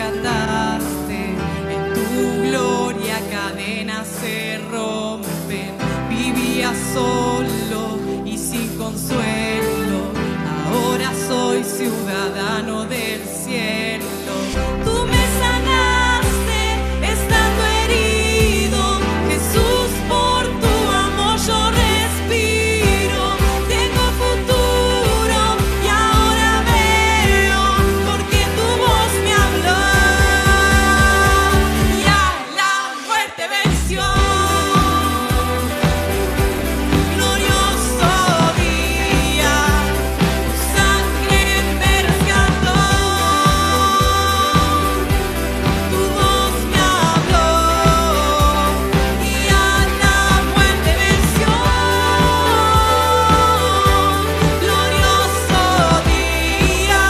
rescataste, en tu gloria cadenas se rompen. Vivía solo y sin consuelo, ahora soy ciudadano del cielo. Tú me sanaste estando herido, Jesús, por tu amor yo respiro. Tengo futuro y ahora veo, porque tu voz me habló. Ya la muerte venció. Glorioso día, tu sangre me rescató. Tu voz me habló y a la muerte venció. Glorioso día,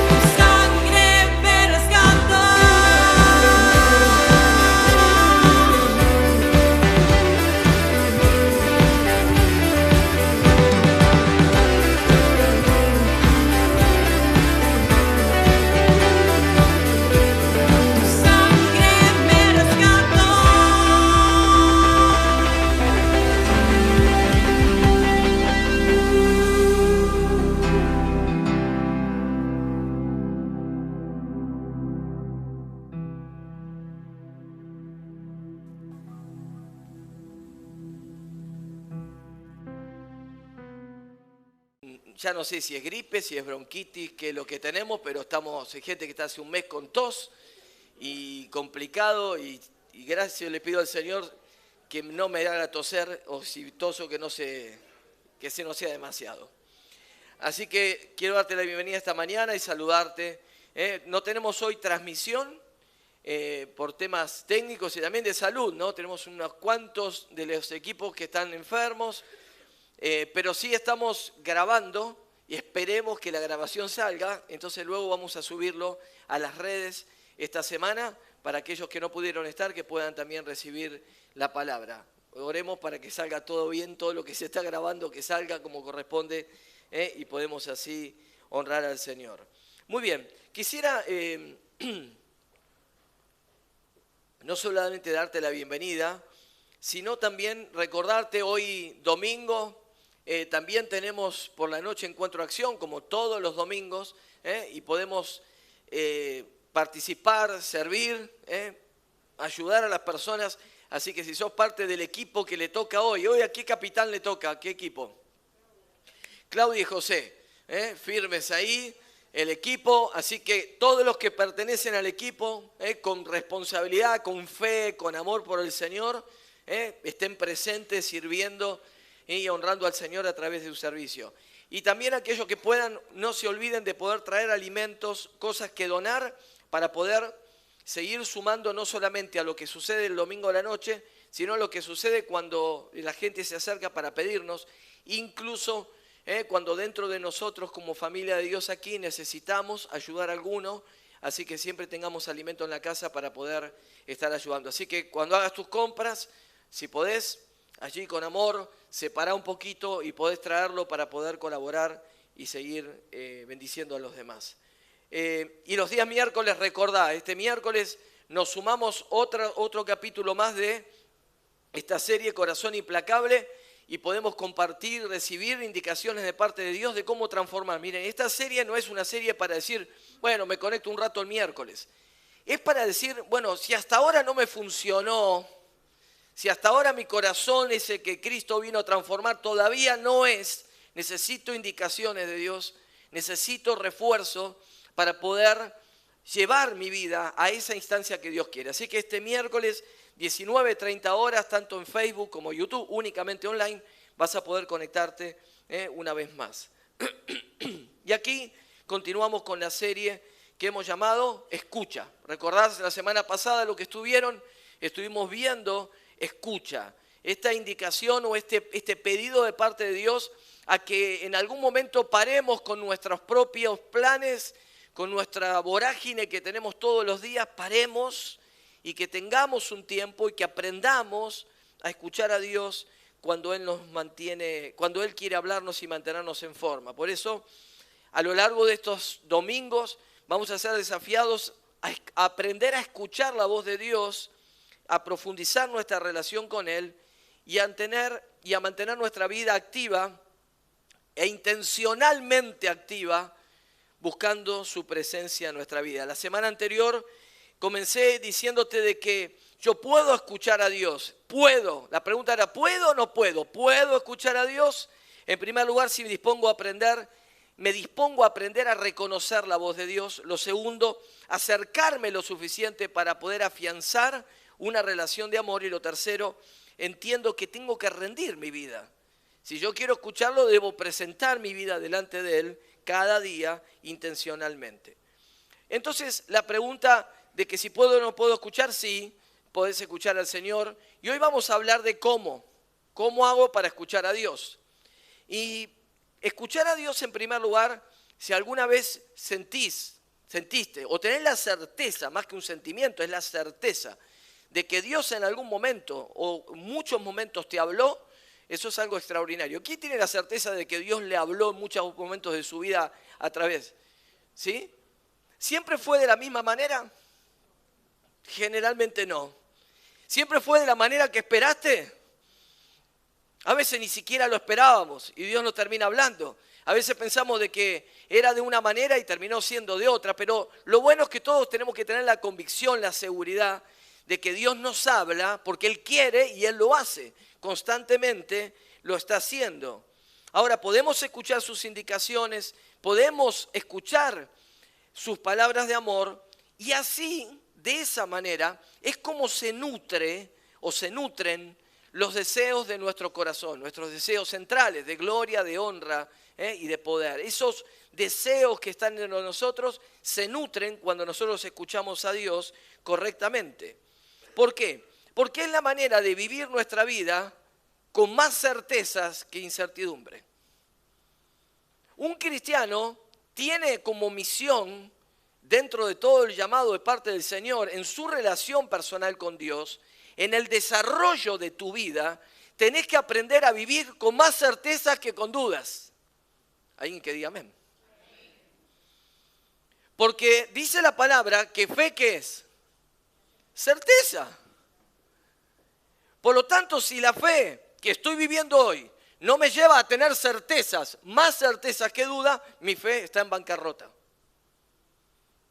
tu sangre me rescató. Tu sangre me rescató. Ya no sé si es gripe, si es bronquitis, qué es lo que tenemos, pero hay gente que está hace un mes con tos y complicado y gracias le pido al Señor que no me haga toser o si toso que no se no sea demasiado. Así que quiero darte la bienvenida esta mañana y saludarte. No tenemos hoy transmisión por temas técnicos y también de salud, ¿no? Tenemos unos cuantos de los equipos que están enfermos. Pero sí estamos grabando y esperemos que la grabación salga, entonces luego vamos a subirlo a las redes esta semana para aquellos que no pudieron estar, que puedan también recibir la palabra. Oremos para que salga todo bien, todo lo que se está grabando, que salga como corresponde y podemos así honrar al Señor. Muy bien, quisiera no solamente darte la bienvenida, sino también recordarte hoy domingo. También tenemos por la noche Encuentro Acción, como todos los domingos, y podemos participar, servir, ayudar a las personas. Así que si sos parte del equipo que le toca hoy, ¿a qué capitán le toca? ¿A qué equipo? Claudia y José, firmes ahí, el equipo. Así que todos los que pertenecen al equipo, con responsabilidad, con fe, con amor por el Señor, estén presentes, sirviendo y honrando al Señor a través de su servicio. Y también aquellos que puedan, no se olviden de poder traer alimentos, cosas que donar para poder seguir sumando no solamente a lo que sucede el domingo a la noche, sino a lo que sucede cuando la gente se acerca para pedirnos, incluso cuando dentro de nosotros como familia de Dios aquí necesitamos ayudar a alguno, así que siempre tengamos alimento en la casa para poder estar ayudando. Así que cuando hagas tus compras, si podés, allí con amor, separá un poquito y podés traerlo para poder colaborar y seguir bendiciendo a los demás. Y los días miércoles, recordá, este miércoles nos sumamos otro capítulo más de esta serie Corazón Implacable y podemos compartir, recibir indicaciones de parte de Dios de cómo transformar. Miren, esta serie no es una serie para decir, bueno, me conecto un rato el miércoles. Es para decir, bueno, si hasta ahora no me funcionó, si hasta ahora mi corazón, ese que Cristo vino a transformar, todavía no es, necesito indicaciones de Dios, necesito refuerzo para poder llevar mi vida a esa instancia que Dios quiere. Así que este miércoles, 19:30 horas, tanto en Facebook como YouTube, únicamente online, vas a poder conectarte una vez más. Y aquí continuamos con la serie que hemos llamado Escucha. ¿Recordás la semana pasada lo que estuvimos viendo? Escucha, esta indicación o este pedido de parte de Dios a que en algún momento paremos con nuestros propios planes, con nuestra vorágine que tenemos todos los días, paremos y que tengamos un tiempo y que aprendamos a escuchar a Dios cuando Él nos mantiene, cuando Él quiere hablarnos y mantenernos en forma. Por eso, a lo largo de estos domingos vamos a ser desafiados a aprender a escuchar la voz de Dios, a profundizar nuestra relación con Él y a mantener nuestra vida activa e intencionalmente activa, buscando su presencia en nuestra vida. La semana anterior comencé diciéndote de que yo puedo escuchar a Dios. Puedo. La pregunta era, ¿puedo o no puedo? ¿Puedo escuchar a Dios? En primer lugar, si me dispongo a aprender a reconocer la voz de Dios. Lo segundo, acercarme lo suficiente para poder afianzar una relación de amor. Y lo tercero, entiendo que tengo que rendir mi vida. Si yo quiero escucharlo, debo presentar mi vida delante de Él cada día intencionalmente. Entonces, la pregunta de que si puedo o no puedo escuchar, sí, podés escuchar al Señor. Y hoy vamos a hablar de cómo hago para escuchar a Dios. Y escuchar a Dios en primer lugar, si alguna vez sentiste o tenés la certeza, más que un sentimiento, es la certeza de que Dios en algún momento o muchos momentos te habló, eso es algo extraordinario. ¿Quién tiene la certeza de que Dios le habló en muchos momentos de su vida a través? ¿Sí? ¿Siempre fue de la misma manera? Generalmente no. ¿Siempre fue de la manera que esperaste? A veces ni siquiera lo esperábamos y Dios nos termina hablando. A veces pensamos de que era de una manera y terminó siendo de otra, pero lo bueno es que todos tenemos que tener la convicción, la seguridad de que Dios nos habla porque Él quiere y Él lo hace. Constantemente lo está haciendo. Ahora, podemos escuchar sus indicaciones, podemos escuchar sus palabras de amor y así, de esa manera, es como se nutre o se nutren los deseos de nuestro corazón, nuestros deseos centrales de gloria, de honra y de poder. Esos deseos que están en nosotros se nutren cuando nosotros escuchamos a Dios correctamente. ¿Por qué? Porque es la manera de vivir nuestra vida con más certezas que incertidumbre. Un cristiano tiene como misión, dentro de todo el llamado de parte del Señor, en su relación personal con Dios, en el desarrollo de tu vida, tenés que aprender a vivir con más certezas que con dudas. ¿Alguien que diga amén? Porque dice la palabra que fe, ¿qué es? Certeza. Por lo tanto, si la fe que estoy viviendo hoy no me lleva a tener certezas, más certezas que duda, mi fe está en bancarrota.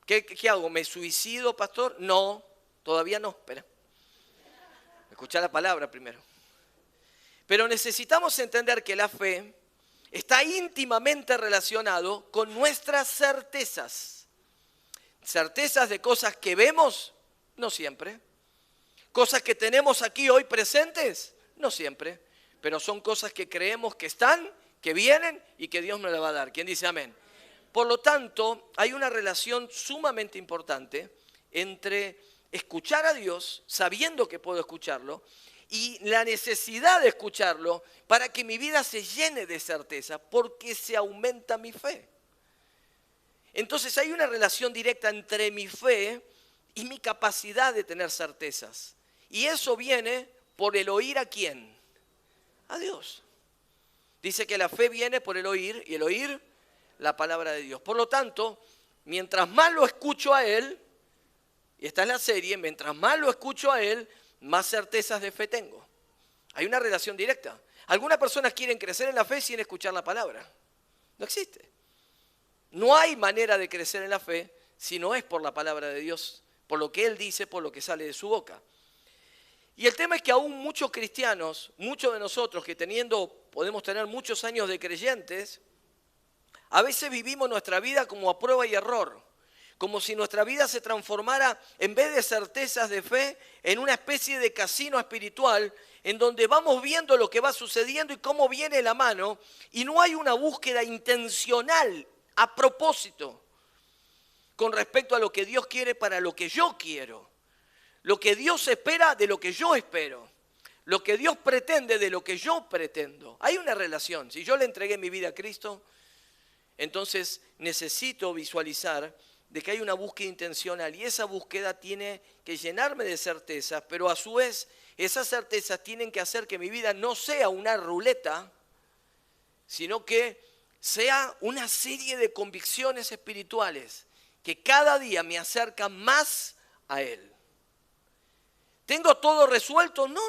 ¿Qué hago? ¿Me suicido, pastor? No, todavía no, espera. Escuchá la palabra primero. Pero necesitamos entender que la fe está íntimamente relacionado con nuestras certezas. Certezas de cosas que vemos, no siempre. Cosas que tenemos aquí hoy presentes, no siempre. Pero son cosas que creemos que están, que vienen y que Dios nos las va a dar. ¿Quién dice amén? Por lo tanto, hay una relación sumamente importante entre escuchar a Dios, sabiendo que puedo escucharlo, y la necesidad de escucharlo para que mi vida se llene de certeza, porque se aumenta mi fe. Entonces hay una relación directa entre mi fe y mi capacidad de tener certezas. Y eso viene por el oír a ¿quién? A Dios. Dice que la fe viene por el oír, y el oír la palabra de Dios. Por lo tanto, mientras más lo escucho a Él, y esta es la serie, mientras más lo escucho a Él, más certezas de fe tengo. Hay una relación directa. Algunas personas quieren crecer en la fe sin escuchar la palabra. No existe. No hay manera de crecer en la fe si no es por la palabra de Dios, por lo que Él dice, por lo que sale de su boca. Y el tema es que aún muchos cristianos, muchos de nosotros que podemos tener muchos años de creyentes, a veces vivimos nuestra vida como a prueba y error, como si nuestra vida se transformara, en vez de certezas de fe, en una especie de casino espiritual, en donde vamos viendo lo que va sucediendo y cómo viene la mano, y no hay una búsqueda intencional, a propósito, con respecto a lo que Dios quiere para lo que yo quiero, lo que Dios espera de lo que yo espero, lo que Dios pretende de lo que yo pretendo. Hay una relación. Si yo le entregué mi vida a Cristo, entonces necesito visualizar de que hay una búsqueda intencional y esa búsqueda tiene que llenarme de certezas, pero a su vez esas certezas tienen que hacer que mi vida no sea una ruleta, sino que sea una serie de convicciones espirituales que cada día me acercan más a Él. ¿Tengo todo resuelto? No.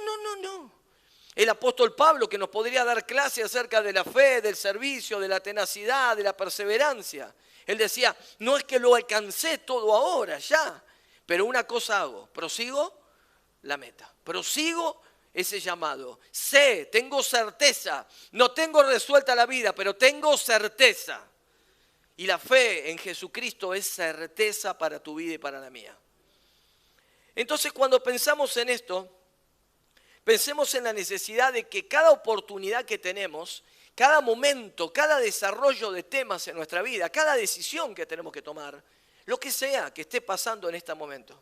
El apóstol Pablo, que nos podría dar clase acerca de la fe, del servicio, de la tenacidad, de la perseverancia. Él decía, no es que lo alcancé todo ahora, ya, pero una cosa hago, prosigo la meta, prosigo ese llamado. Sé, tengo certeza, no tengo resuelta la vida, pero tengo certeza. Y la fe en Jesucristo es certeza para tu vida y para la mía. Entonces, cuando pensamos en esto, pensemos en la necesidad de que cada oportunidad que tenemos, cada momento, cada desarrollo de temas en nuestra vida, cada decisión que tenemos que tomar, lo que sea que esté pasando en este momento,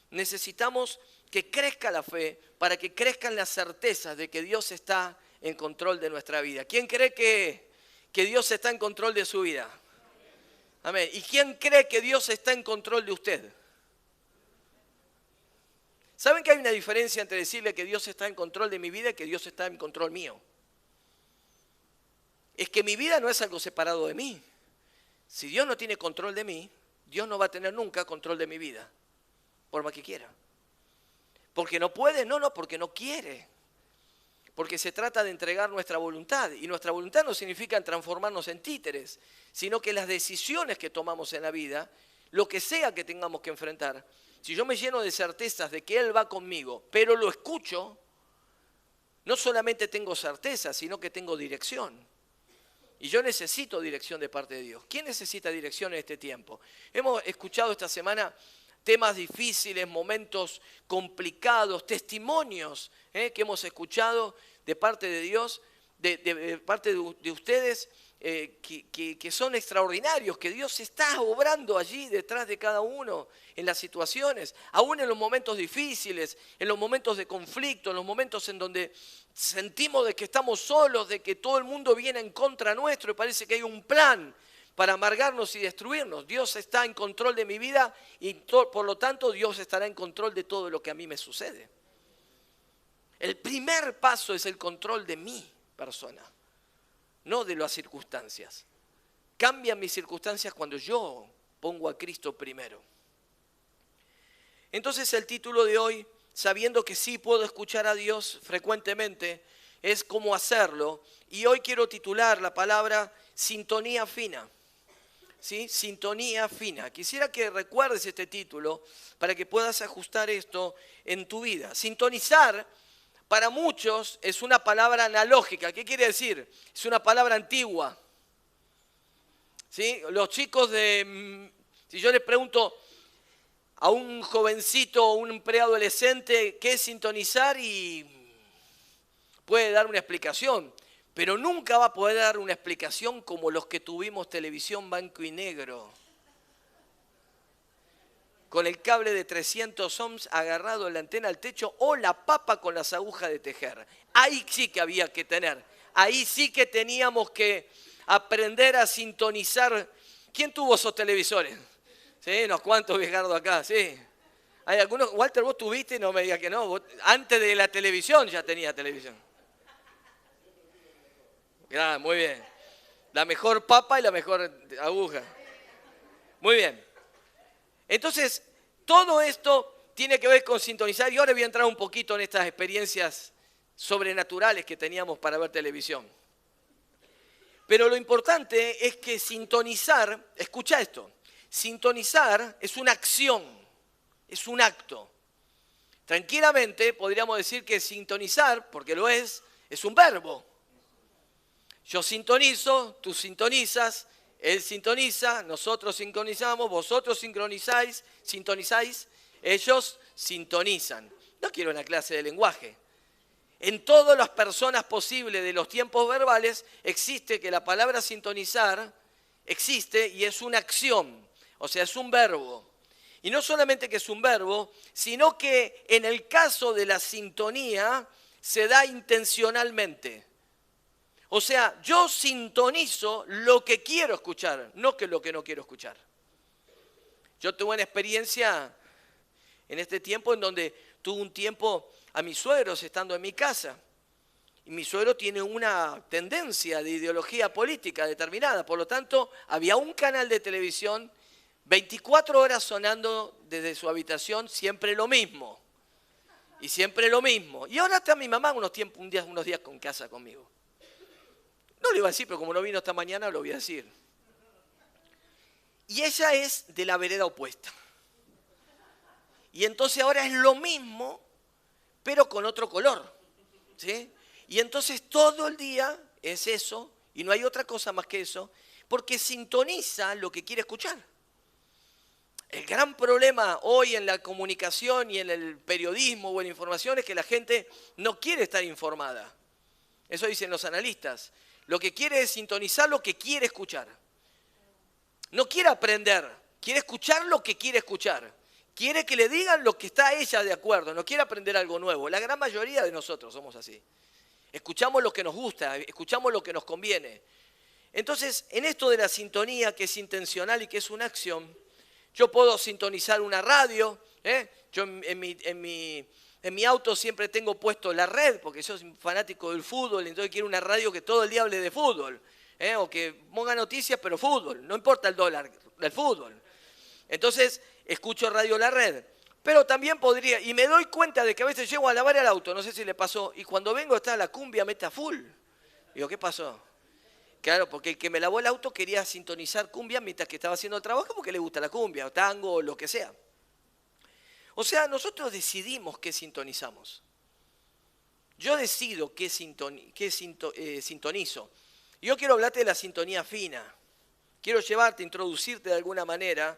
necesitamos que crezca la fe para que crezcan las certezas de que Dios está en control de nuestra vida. ¿Quién cree que Dios está en control de su vida? Amén. ¿Y quién cree que Dios está en control de usted? ¿Saben que hay una diferencia entre decirle que Dios está en control de mi vida y que Dios está en control mío? Es que mi vida no es algo separado de mí. Si Dios no tiene control de mí, Dios no va a tener nunca control de mi vida, por más que quiera. ¿Porque no puede? No, porque no quiere. Porque se trata de entregar nuestra voluntad. Y nuestra voluntad no significa transformarnos en títeres, sino que las decisiones que tomamos en la vida, lo que sea que tengamos que enfrentar, si yo me lleno de certezas de que Él va conmigo, pero lo escucho, no solamente tengo certeza, sino que tengo dirección. Y yo necesito dirección de parte de Dios. ¿Quién necesita dirección en este tiempo? Hemos escuchado esta semana temas difíciles, momentos complicados, testimonios que hemos escuchado de parte de Dios, de parte de ustedes, que son extraordinarios, que Dios está obrando allí detrás de cada uno en las situaciones, aún en los momentos difíciles, en los momentos de conflicto, en los momentos en donde sentimos de que estamos solos, de que todo el mundo viene en contra nuestro y parece que hay un plan para amargarnos y destruirnos. Dios está en control de mi vida y por lo tanto Dios estará en control de todo lo que a mí me sucede. El primer paso es el control de mi persona, no de las circunstancias. Cambian mis circunstancias cuando yo pongo a Cristo primero. Entonces el título de hoy, sabiendo que sí puedo escuchar a Dios frecuentemente, es cómo hacerlo. Y hoy quiero titular la palabra sintonía fina. ¿Sí? Sintonía fina. Quisiera que recuerdes este título para que puedas ajustar esto en tu vida. Sintonizar para muchos es una palabra analógica. ¿Qué quiere decir? Es una palabra antigua. ¿Sí? Los chicos si yo les pregunto a un jovencito o un preadolescente qué es sintonizar, y puede dar una explicación, pero nunca va a poder dar una explicación como los que tuvimos televisión blanco y negro, con el cable de 300 ohms agarrado en la antena al techo, o la papa con las agujas de tejer. Ahí sí que había que tener, ahí sí que teníamos que aprender a sintonizar. ¿Quién tuvo esos televisores? Sí, unos cuantos, Ricardo, acá, sí. Hay algunos, Walter, vos tuviste, no me digas que no, vos, antes de la televisión ya tenía televisión. Muy bien. La mejor papa y la mejor aguja. Muy bien. Entonces, todo esto tiene que ver con sintonizar, y ahora voy a entrar un poquito en estas experiencias sobrenaturales que teníamos para ver televisión. Pero lo importante es que sintonizar, escucha esto, sintonizar es una acción, es un acto. Tranquilamente podríamos decir que sintonizar, porque lo es un verbo. Yo sintonizo, tú sintonizas, él sintoniza, nosotros sincronizamos, vosotros sintonizáis, ellos sintonizan. No quiero una clase de lenguaje. En todas las personas posibles de los tiempos verbales existe que la palabra sintonizar existe y es una acción, o sea, es un verbo. Y no solamente que es un verbo, sino que en el caso de la sintonía se da intencionalmente. O sea, yo sintonizo lo que quiero escuchar, no que lo que no quiero escuchar. Yo tuve una experiencia en este tiempo en donde tuve un tiempo a mis suegros estando en mi casa. Y mi suegro tiene una tendencia de ideología política determinada. Por lo tanto, había un canal de televisión 24 horas sonando desde su habitación, siempre lo mismo. Y siempre lo mismo. Y ahora está mi mamá unos días con casa conmigo. No le iba a decir, pero como no vino esta mañana, lo voy a decir. Y ella es de la vereda opuesta. Y entonces ahora es lo mismo, pero con otro color. ¿Sí? Y entonces todo el día es eso, y no hay otra cosa más que eso, porque sintoniza lo que quiere escuchar. El gran problema hoy en la comunicación y en el periodismo o en la información es que la gente no quiere estar informada. Eso dicen los analistas. Lo que quiere es sintonizar lo que quiere escuchar. No quiere aprender, quiere escuchar lo que quiere escuchar. Quiere que le digan lo que está ella de acuerdo, no quiere aprender algo nuevo. La gran mayoría de nosotros somos así. Escuchamos lo que nos gusta, escuchamos lo que nos conviene. Entonces, en esto de la sintonía, que es intencional y que es una acción, yo puedo sintonizar una radio. Yo en mi auto siempre tengo puesto la red, porque yo soy fanático del fútbol, entonces quiero una radio que todo el día hable de fútbol. O que ponga noticias, pero fútbol, no importa el dólar, del fútbol. Entonces, escucho Radio La Red. Pero también podría, y me doy cuenta de que a veces llego a lavar el auto, no sé si le pasó, y cuando vengo está la cumbia meta full. Digo, ¿qué pasó? Claro, porque el que me lavó el auto quería sintonizar cumbia mientras que estaba haciendo el trabajo porque le gusta la cumbia, o tango, o lo que sea. O sea, nosotros decidimos qué sintonizamos. Yo decido qué sintonizo. Yo quiero hablarte de la sintonía fina. Quiero llevarte, introducirte de alguna manera,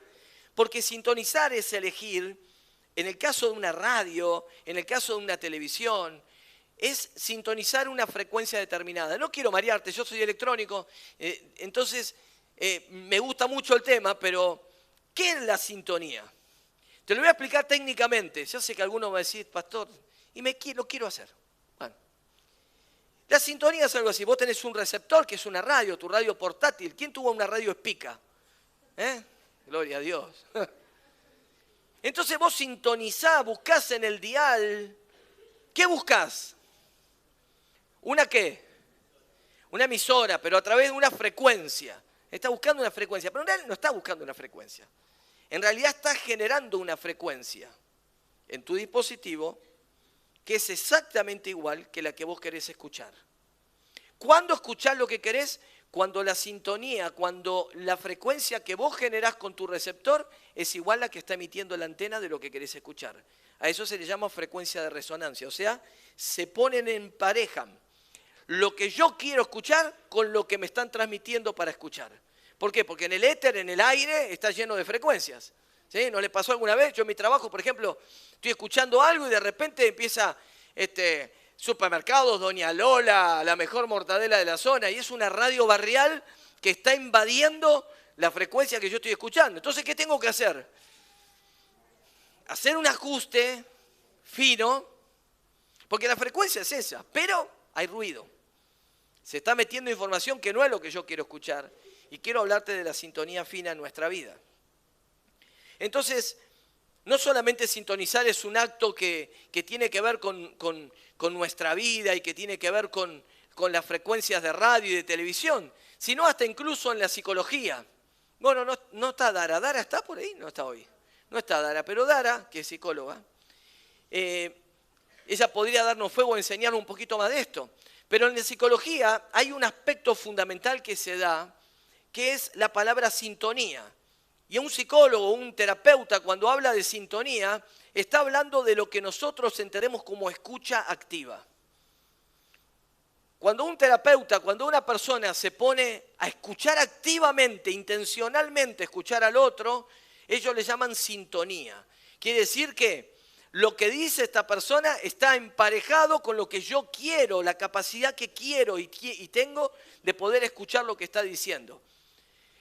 porque sintonizar es elegir, en el caso de una radio, en el caso de una televisión, es sintonizar una frecuencia determinada. No quiero marearte, yo soy electrónico, entonces me gusta mucho el tema, pero ¿qué es la sintonía? Te lo voy a explicar técnicamente. Yo sé que alguno va a decir, pastor, y lo quiero hacer. Bueno, la sintonía es algo así. Vos tenés un receptor que es una radio, tu radio portátil. ¿Quién tuvo una radio Spica? Gloria a Dios. Entonces vos sintonizás, buscás en el dial. ¿Qué buscás? ¿Una qué? Una emisora, pero a través de una frecuencia. Está buscando una frecuencia, pero en realidad no está buscando una frecuencia. En realidad está generando una frecuencia en tu dispositivo que es exactamente igual que la que vos querés escuchar. ¿Cuándo escuchás lo que querés? Cuando la sintonía, cuando la frecuencia que vos generás con tu receptor es igual a la que está emitiendo la antena de lo que querés escuchar. A eso se le llama frecuencia de resonancia, o sea, se ponen en pareja lo que yo quiero escuchar con lo que me están transmitiendo para escuchar. ¿Por qué? Porque en el éter, en el aire, está lleno de frecuencias. ¿Sí? ¿No le pasó alguna vez? Yo en mi trabajo, por ejemplo, estoy escuchando algo y de repente empieza supermercados, Doña Lola, la mejor mortadela de la zona, y es una radio barrial que está invadiendo la frecuencia que yo estoy escuchando. Entonces, ¿qué tengo que hacer? Hacer un ajuste fino, porque la frecuencia es esa, pero hay ruido. Se está metiendo información que no es lo que yo quiero escuchar, y quiero hablarte de la sintonía fina en nuestra vida. Entonces, no solamente sintonizar es un acto que tiene que ver con nuestra vida y que tiene que ver con las frecuencias de radio y de televisión, sino hasta incluso en la psicología. Bueno, no está Dara. ¿Dara está por ahí? No está hoy. No está Dara, pero Dara, que es psicóloga, ella podría darnos fuego, enseñarnos un poquito más de esto. Pero en la psicología hay un aspecto fundamental que se da, que es la palabra sintonía. Y un psicólogo, un terapeuta, cuando habla de sintonía, está hablando de lo que nosotros entendemos como escucha activa. Cuando un terapeuta, cuando una persona se pone a escuchar activamente, intencionalmente escuchar al otro, ellos le llaman sintonía. Quiere decir que lo que dice esta persona está emparejado con lo que yo quiero, la capacidad que quiero y tengo de poder escuchar lo que está diciendo.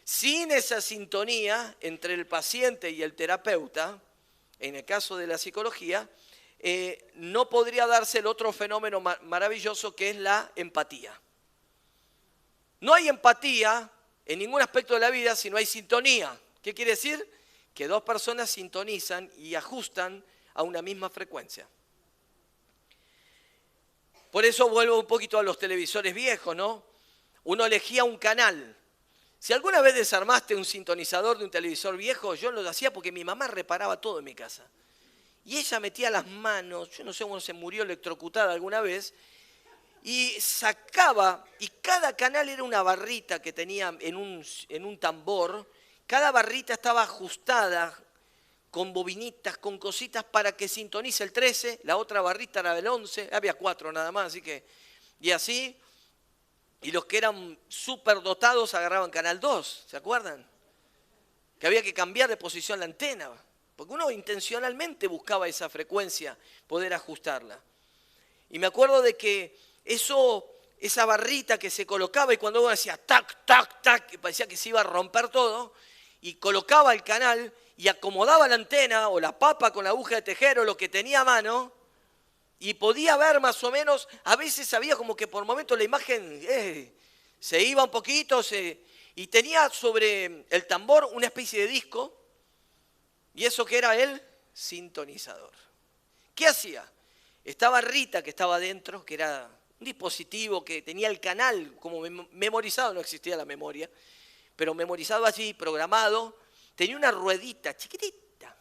Sin esa sintonía entre el paciente y el terapeuta, en el caso de la psicología, no podría darse el otro fenómeno maravilloso que es la empatía. No hay empatía en ningún aspecto de la vida si no hay sintonía. ¿Qué quiere decir? Que dos personas sintonizan y ajustan a una misma frecuencia. Por eso vuelvo un poquito a los televisores viejos, ¿no? Uno elegía un canal. Si alguna vez desarmaste un sintonizador de un televisor viejo, yo lo hacía porque mi mamá reparaba todo en mi casa. Y ella metía las manos, yo no sé cómo se murió electrocutada alguna vez, y sacaba, y cada canal era una barrita que tenía en un tambor, cada barrita estaba ajustada con bobinitas, con cositas para que sintonice el 13, la otra barrita era del 11, había 4 nada más, así que, y así, y los que eran súper dotados agarraban canal 2, ¿se acuerdan? Que había que cambiar de posición la antena, porque uno intencionalmente buscaba esa frecuencia, poder ajustarla. Y me acuerdo de que esa barrita que se colocaba y cuando uno decía tac, tac, tac, parecía que se iba a romper todo, y colocaba el canal y acomodaba la antena o la papa con la aguja de tejer o lo que tenía a mano, y podía ver más o menos, a veces había como que por momentos la imagen se iba un poquito, y tenía sobre el tambor una especie de disco, y eso que era el sintonizador. ¿Qué hacía? Esta barrita que estaba dentro, que era un dispositivo que tenía el canal como memorizado, no existía la memoria, pero memorizado allí, programado, tenía una ruedita chiquitita.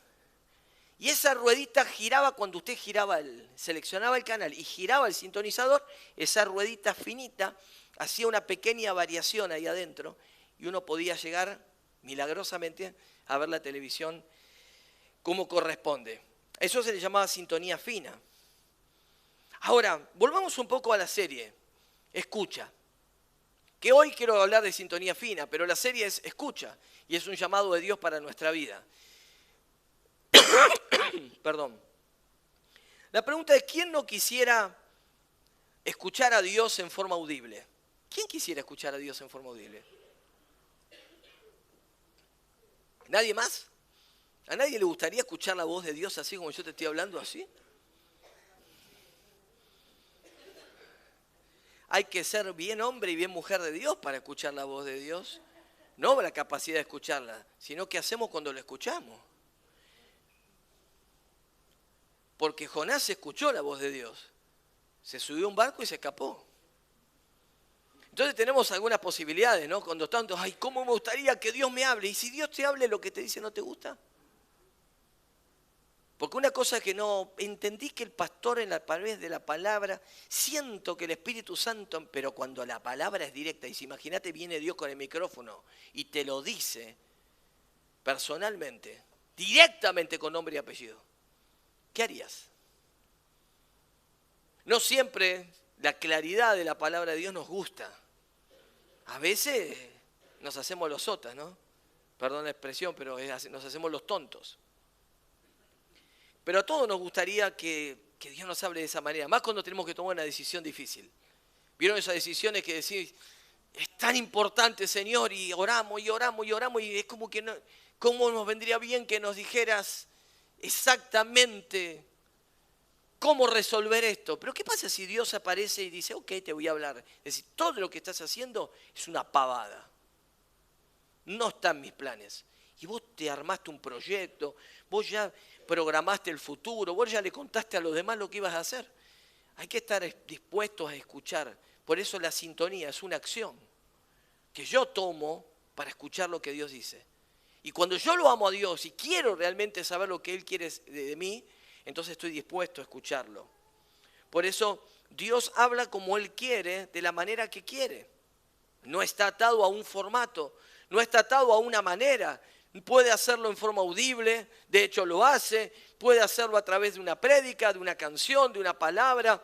Y esa ruedita giraba cuando usted seleccionaba el canal y giraba el sintonizador, esa ruedita finita hacía una pequeña variación ahí adentro y uno podía llegar milagrosamente a ver la televisión como corresponde. Eso se le llamaba sintonía fina. Ahora, volvamos un poco a la serie, Escucha. Que hoy quiero hablar de sintonía fina, pero la serie es Escucha y es un llamado de Dios para nuestra vida. Perdón. La pregunta es, ¿quién no quisiera escuchar a Dios en forma audible? ¿Quién quisiera escuchar a Dios en forma audible? ¿Nadie más? ¿A nadie le gustaría escuchar la voz de Dios así como yo te estoy hablando así? Hay que ser bien hombre y bien mujer de Dios para escuchar la voz de Dios. No la capacidad de escucharla, sino qué hacemos cuando la escuchamos. Porque Jonás escuchó la voz de Dios. Se subió a un barco y se escapó. Entonces tenemos algunas posibilidades, ¿no? Cuando tanto, ay, ¿cómo me gustaría que Dios me hable? Y si Dios te hable, lo que te dice no te gusta. Porque una cosa que no entendí, que el pastor en la través de la palabra, siento que el Espíritu Santo, pero cuando la palabra es directa, y si imagínate viene Dios con el micrófono y te lo dice personalmente, directamente con nombre y apellido, ¿qué harías? No siempre la claridad de la palabra de Dios nos gusta. A veces nos hacemos los sotas, ¿no? Perdón la expresión, pero nos hacemos los tontos. Pero a todos nos gustaría que Dios nos hable de esa manera, más cuando tenemos que tomar una decisión difícil. ¿Vieron esas decisiones que decís, es tan importante, Señor, y oramos, y oramos, y oramos, y es como que no, ¿cómo nos vendría bien que nos dijeras exactamente cómo resolver esto? Pero ¿qué pasa si Dios aparece y dice, ok, te voy a hablar? Es decir, todo lo que estás haciendo es una pavada. No está en mis planes. Y vos te armaste un proyecto, vos ya programaste el futuro, vos ya le contaste a los demás lo que ibas a hacer. Hay que estar dispuestos a escuchar. Por eso la sintonía es una acción que yo tomo para escuchar lo que Dios dice. Y cuando yo lo amo a Dios y quiero realmente saber lo que Él quiere de mí, entonces estoy dispuesto a escucharlo. Por eso Dios habla como Él quiere, de la manera que quiere. No está atado a un formato, no está atado a una manera. Puede hacerlo en forma audible, de hecho lo hace, puede hacerlo a través de una prédica, de una canción, de una palabra.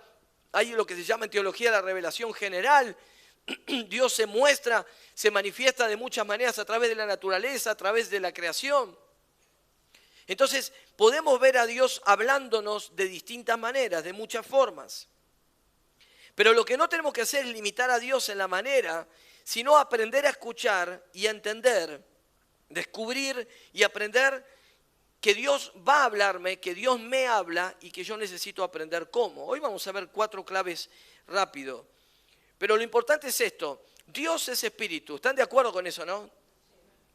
Hay lo que se llama en teología la revelación general. Dios se muestra, se manifiesta de muchas maneras a través de la naturaleza, a través de la creación. Entonces podemos ver a Dios hablándonos de distintas maneras, de muchas formas. Pero lo que no tenemos que hacer es limitar a Dios en la manera, sino aprender a escuchar y a entender, descubrir y aprender que Dios va a hablarme, que Dios me habla y que yo necesito aprender cómo. Hoy vamos a ver 4 claves rápido. Pero lo importante es esto, Dios es espíritu. ¿Están de acuerdo con eso, no?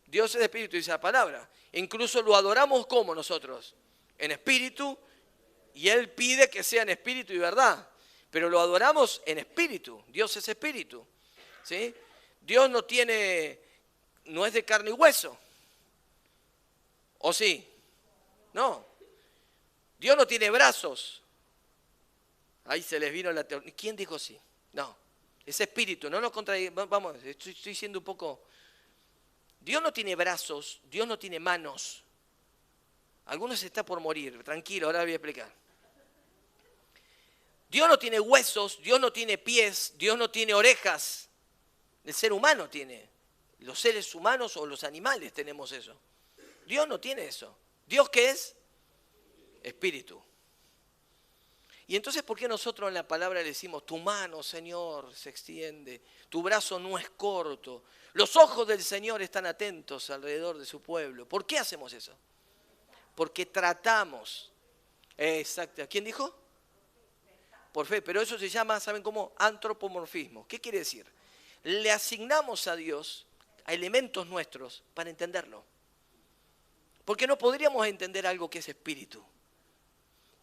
Dios es espíritu, dice la palabra. Incluso lo adoramos como nosotros, en espíritu, y Él pide que sea en espíritu y verdad. Pero lo adoramos en espíritu. Dios es espíritu, ¿sí? Dios no tiene no es de carne y hueso. ¿O sí? No. Dios no tiene brazos. Ahí se les vino la teoría. ¿Quién dijo sí? No. Es espíritu, no nos contradigamos. Vamos, estoy siendo un poco... Dios no tiene brazos, Dios no tiene manos. Algunos está por morir, tranquilo, ahora voy a explicar. Dios no tiene huesos, Dios no tiene pies, Dios no tiene orejas. El ser humano tiene. Los seres humanos o los animales tenemos eso. Dios no tiene eso. ¿Dios qué es? Espíritu. Y entonces, ¿por qué nosotros en la palabra le decimos, tu mano, Señor, se extiende, tu brazo no es corto, los ojos del Señor están atentos alrededor de su pueblo? ¿Por qué hacemos eso? Porque tratamos. Exacto. ¿Quién dijo? Por fe. Pero eso se llama, ¿saben cómo? Antropomorfismo. ¿Qué quiere decir? Le asignamos a Dios a elementos nuestros para entenderlo. Porque no podríamos entender algo que es espíritu.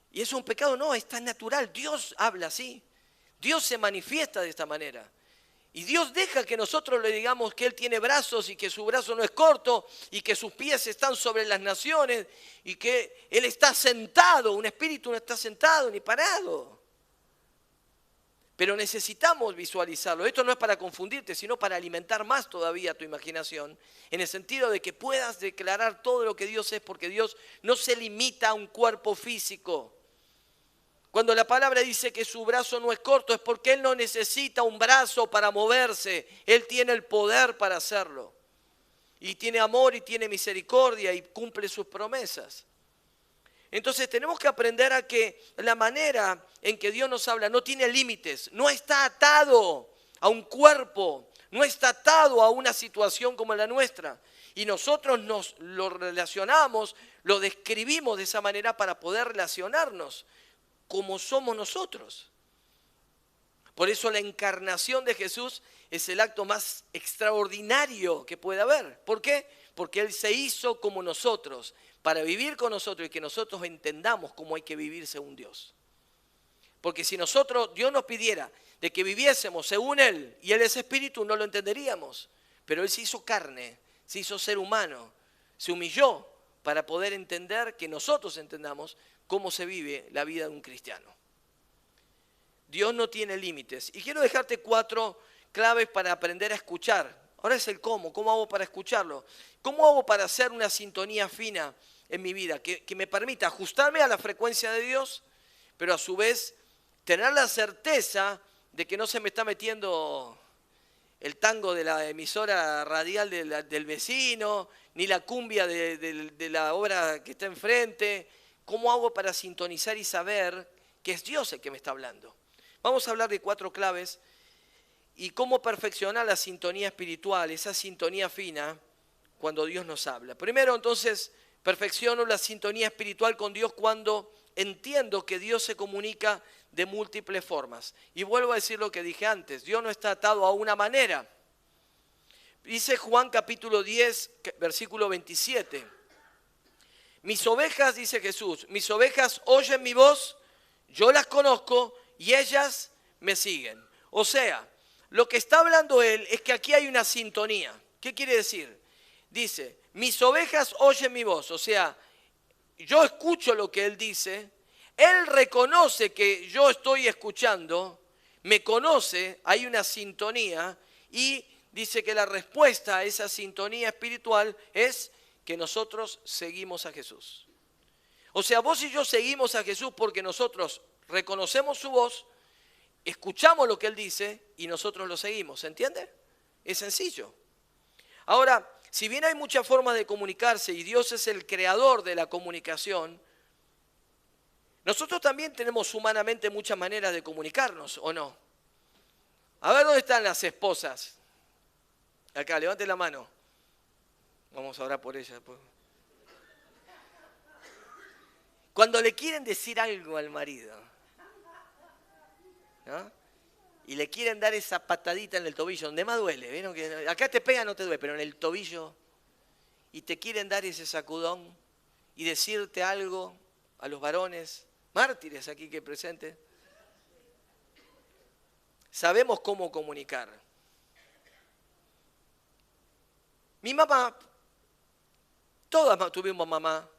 Y es un pecado, no, es tan natural. Dios habla así. Dios se manifiesta de esta manera. Y Dios deja que nosotros le digamos que Él tiene brazos y que su brazo no es corto y que sus pies están sobre las naciones y que Él está sentado. Un espíritu no está sentado ni parado. Pero necesitamos visualizarlo. Esto no es para confundirte, sino para alimentar más todavía tu imaginación, en el sentido de que puedas declarar todo lo que Dios es, porque Dios no se limita a un cuerpo físico. Cuando la palabra dice que su brazo no es corto, es porque Él no necesita un brazo para moverse. Él tiene el poder para hacerlo. Y tiene amor y tiene misericordia y cumple sus promesas. Entonces tenemos que aprender a que la manera en que Dios nos habla no tiene límites, no está atado a un cuerpo, no está atado a una situación como la nuestra. Y nosotros nos lo relacionamos, lo describimos de esa manera para poder relacionarnos como somos nosotros. Por eso la encarnación de Jesús es el acto más extraordinario que puede haber. ¿Por qué? Porque Él se hizo como nosotros, para vivir con nosotros y que nosotros entendamos cómo hay que vivir según Dios. Porque si Dios nos pidiera de que viviésemos según Él, y Él es espíritu, no lo entenderíamos. Pero Él se hizo carne, se hizo ser humano, se humilló para poder entender, que nosotros entendamos cómo se vive la vida de un cristiano. Dios no tiene límites. Y quiero dejarte 4 claves para aprender a escuchar. Ahora es el cómo hago para escucharlo. ¿Cómo hago para hacer una sintonía fina en mi vida? Que me permita ajustarme a la frecuencia de Dios, pero a su vez tener la certeza de que no se me está metiendo el tango de la emisora radial del vecino, ni la cumbia de la obra que está enfrente. ¿Cómo hago para sintonizar y saber que es Dios el que me está hablando? Vamos a hablar de 4 claves y cómo perfeccionar la sintonía espiritual, esa sintonía fina, cuando Dios nos habla. Primero, entonces, perfecciono la sintonía espiritual con Dios cuando entiendo que Dios se comunica de múltiples formas. Y vuelvo a decir lo que dije antes, Dios no está atado a una manera. Dice Juan capítulo 10, versículo 27. Mis ovejas, dice Jesús, mis ovejas oyen mi voz, yo las conozco y ellas me siguen. O sea, lo que está hablando Él es que aquí hay una sintonía. ¿Qué quiere decir? Dice, mis ovejas oyen mi voz. O sea, yo escucho lo que Él dice, Él reconoce que yo estoy escuchando, me conoce, hay una sintonía y dice que la respuesta a esa sintonía espiritual es que nosotros seguimos a Jesús. O sea, vos y yo seguimos a Jesús porque nosotros reconocemos su voz, escuchamos lo que Él dice y nosotros lo seguimos. ¿Se entiende? Es sencillo. Ahora, si bien hay muchas formas de comunicarse y Dios es el creador de la comunicación, nosotros también tenemos humanamente muchas maneras de comunicarnos, ¿o no? A ver, ¿dónde están las esposas? Acá, levante la mano. Vamos a orar por ella. Cuando le quieren decir algo al marido, ¿no? Y le quieren dar esa patadita en el tobillo, donde más duele. ¿Vieron que acá te pega, no te duele, pero en el tobillo, y te quieren dar ese sacudón y decirte algo a los varones, mártires aquí que presenten. Sabemos cómo comunicar. Mi mamá, todas tuvimos mamá,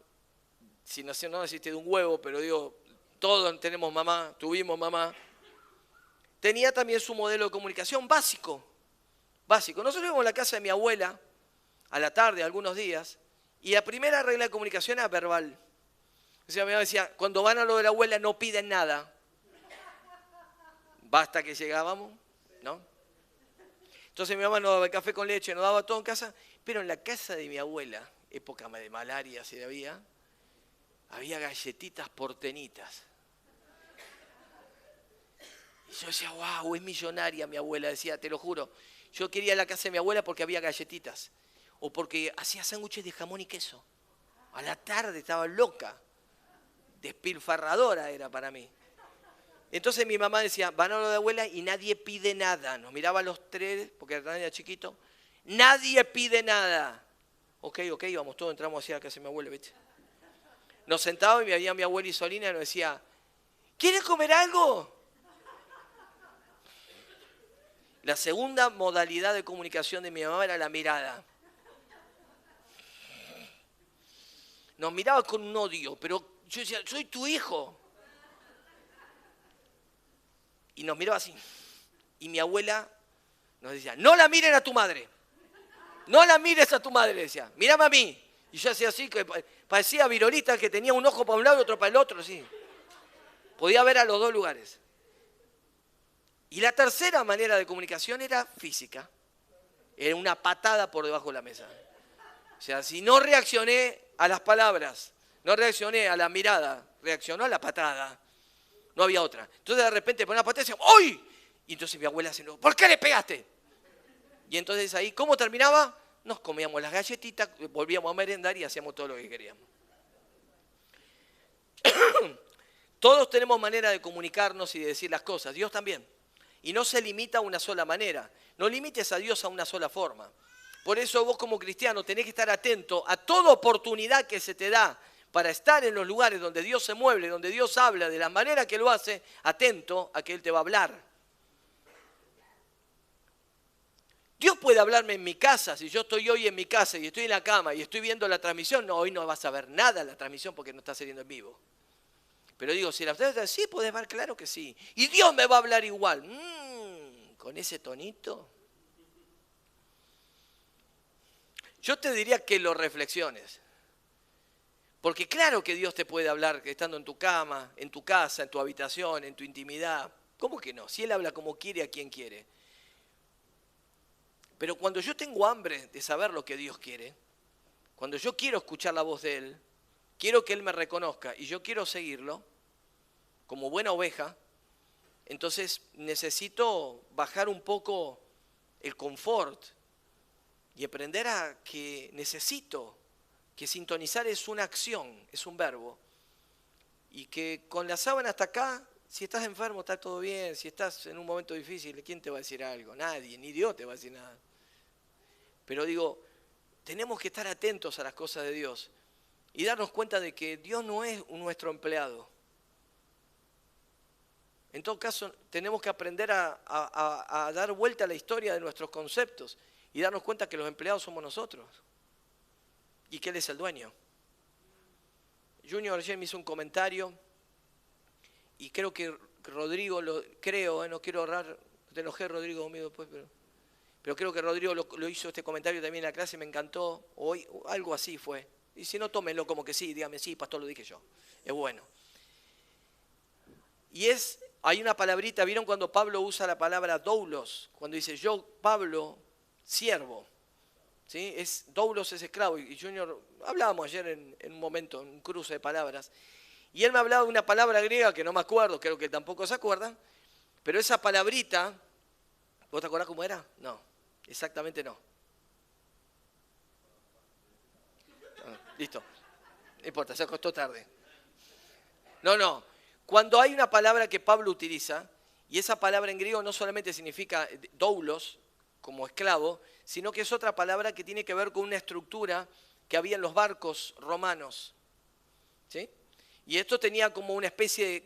si no naciste de un huevo, pero digo, todos tenemos mamá, tuvimos mamá. Tenía también su modelo de comunicación básico. Nosotros íbamos a la casa de mi abuela a la tarde, algunos días, y la primera regla de comunicación era verbal. O sea, mi mamá decía, cuando van a lo de la abuela no piden nada. Basta que llegábamos, ¿no? Entonces mi mamá nos daba el café con leche, nos daba todo en casa, pero en la casa de mi abuela, época de malaria si había galletitas portenitas. Y yo decía, wow, es millonaria mi abuela, decía, te lo juro. Yo quería ir a la casa de mi abuela porque había galletitas. O porque hacía sándwiches de jamón y queso. A la tarde estaba loca. Despilfarradora era para mí. Entonces mi mamá decía, van a lo de abuela y nadie pide nada. Nos miraba a los tres, porque era chiquito. Nadie pide nada. Ok, vamos todos, entramos hacia la casa de mi abuela, ¿viste? Nos sentábamos y había mi abuela Isolina y nos decía, ¿quieren comer algo? La segunda modalidad de comunicación de mi mamá era la mirada. Nos miraba con un odio, pero yo decía, soy tu hijo. Y nos miraba así. Y mi abuela nos decía, no la miren a tu madre. No la mires a tu madre, decía. Mírame a mí. Y yo hacía así, que parecía virolista que tenía un ojo para un lado y otro para el otro, así. Podía ver a los dos lugares. Y la tercera manera de comunicación era física. Era una patada por debajo de la mesa. O sea, si no reaccioné a las palabras, no reaccioné a la mirada, reaccionó a la patada. No había otra. Entonces de repente ponía una patada y decía, ¡uy! Y entonces mi abuela se enojó, ¿por qué le pegaste? Y entonces ahí, ¿cómo terminaba? Nos comíamos las galletitas, volvíamos a merendar y hacíamos todo lo que queríamos. Todos tenemos manera de comunicarnos y de decir las cosas, Dios también. Y no se limita a una sola manera. No limites a Dios a una sola forma. Por eso vos como cristiano tenés que estar atento a toda oportunidad que se te da para estar en los lugares donde Dios se mueve, donde Dios habla, de la manera que lo hace, atento a que Él te va a hablar. Dios puede hablarme en mi casa, si yo estoy hoy en mi casa y estoy en la cama y estoy viendo la transmisión, no, hoy no vas a ver nada en la transmisión porque no está saliendo en vivo. Pero digo, si la transmisión, sí, podés ver, claro que sí. Y Dios me va a hablar igual. Con ese tonito. Yo te diría que lo reflexiones. Porque claro que Dios te puede hablar estando en tu cama, en tu casa, en tu habitación, en tu intimidad. ¿Cómo que no? Si Él habla como quiere, a quien quiere. Pero cuando yo tengo hambre de saber lo que Dios quiere, cuando yo quiero escuchar la voz de Él, quiero que Él me reconozca y yo quiero seguirlo como buena oveja, entonces necesito bajar un poco el confort y aprender a que necesito que sintonizar es una acción, es un verbo. Y que con la sábana hasta acá, si estás enfermo está todo bien, si estás en un momento difícil, ¿quién te va a decir algo? Nadie, ni Dios te va a decir nada. Pero digo, tenemos que estar atentos a las cosas de Dios y darnos cuenta de que Dios no es nuestro empleado. En todo caso, tenemos que aprender a dar vuelta a la historia de nuestros conceptos y darnos cuenta que los empleados somos nosotros y que Él es el dueño. Junior ayer me hizo un comentario y creo que Rodrigo, no quiero ahorrar, te enojé Rodrigo conmigo después, pero creo que Rodrigo lo hizo este comentario también en la clase, me encantó, o algo así fue. Y si no, tómenlo como que sí, dígame, sí, pastor, lo dije yo. Es bueno. Y hay una palabrita, ¿vieron cuando Pablo usa la palabra doulos? Cuando dice, yo, Pablo, siervo. ¿Sí? Doulos es esclavo. Y Junior, hablábamos ayer en un momento, en un cruce de palabras. Y él me hablaba de una palabra griega que no me acuerdo, creo que tampoco se acuerdan. Pero esa palabrita, ¿vos te acordás cómo era? No, exactamente no. Listo, no importa, se acostó tarde. No. Cuando hay una palabra que Pablo utiliza, y esa palabra en griego no solamente significa doulos, como esclavo, sino que es otra palabra que tiene que ver con una estructura que había en los barcos romanos. ¿Sí? Y esto tenía como una especie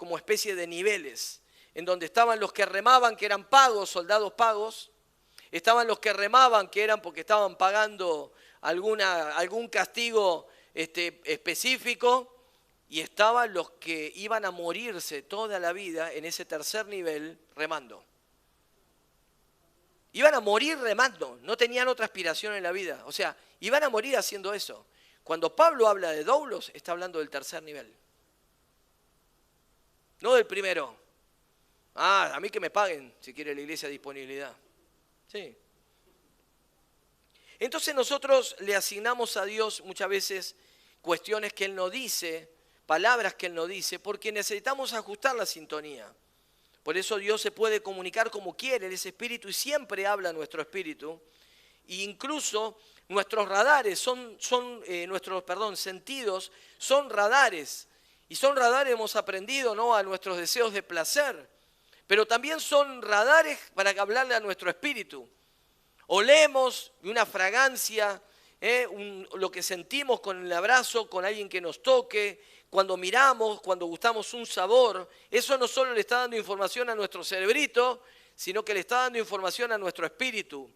de niveles, en donde estaban los que remaban, que eran pagos, soldados pagos, estaban los que remaban, que eran porque estaban pagando algún castigo específico, y estaban los que iban a morirse toda la vida en ese tercer nivel remando. Iban a morir remando, no tenían otra aspiración en la vida. O sea, iban a morir haciendo eso. Cuando Pablo habla de doulos, está hablando del tercer nivel. No del primero. A mí que me paguen si quiere la iglesia disponibilidad. Sí. Entonces nosotros le asignamos a Dios muchas veces cuestiones que Él no dice, palabras que Él no dice, porque necesitamos ajustar la sintonía. Por eso Dios se puede comunicar como quiere, Él es espíritu y siempre habla a nuestro espíritu. E incluso nuestros radares nuestros sentidos son radares. Y son radares, hemos aprendido, ¿no?, a nuestros deseos de placer. Pero también son radares para hablarle a nuestro espíritu. Olemos una fragancia, lo que sentimos con el abrazo, con alguien que nos toque, cuando miramos, cuando gustamos un sabor. Eso no solo le está dando información a nuestro cerebrito, sino que le está dando información a nuestro espíritu.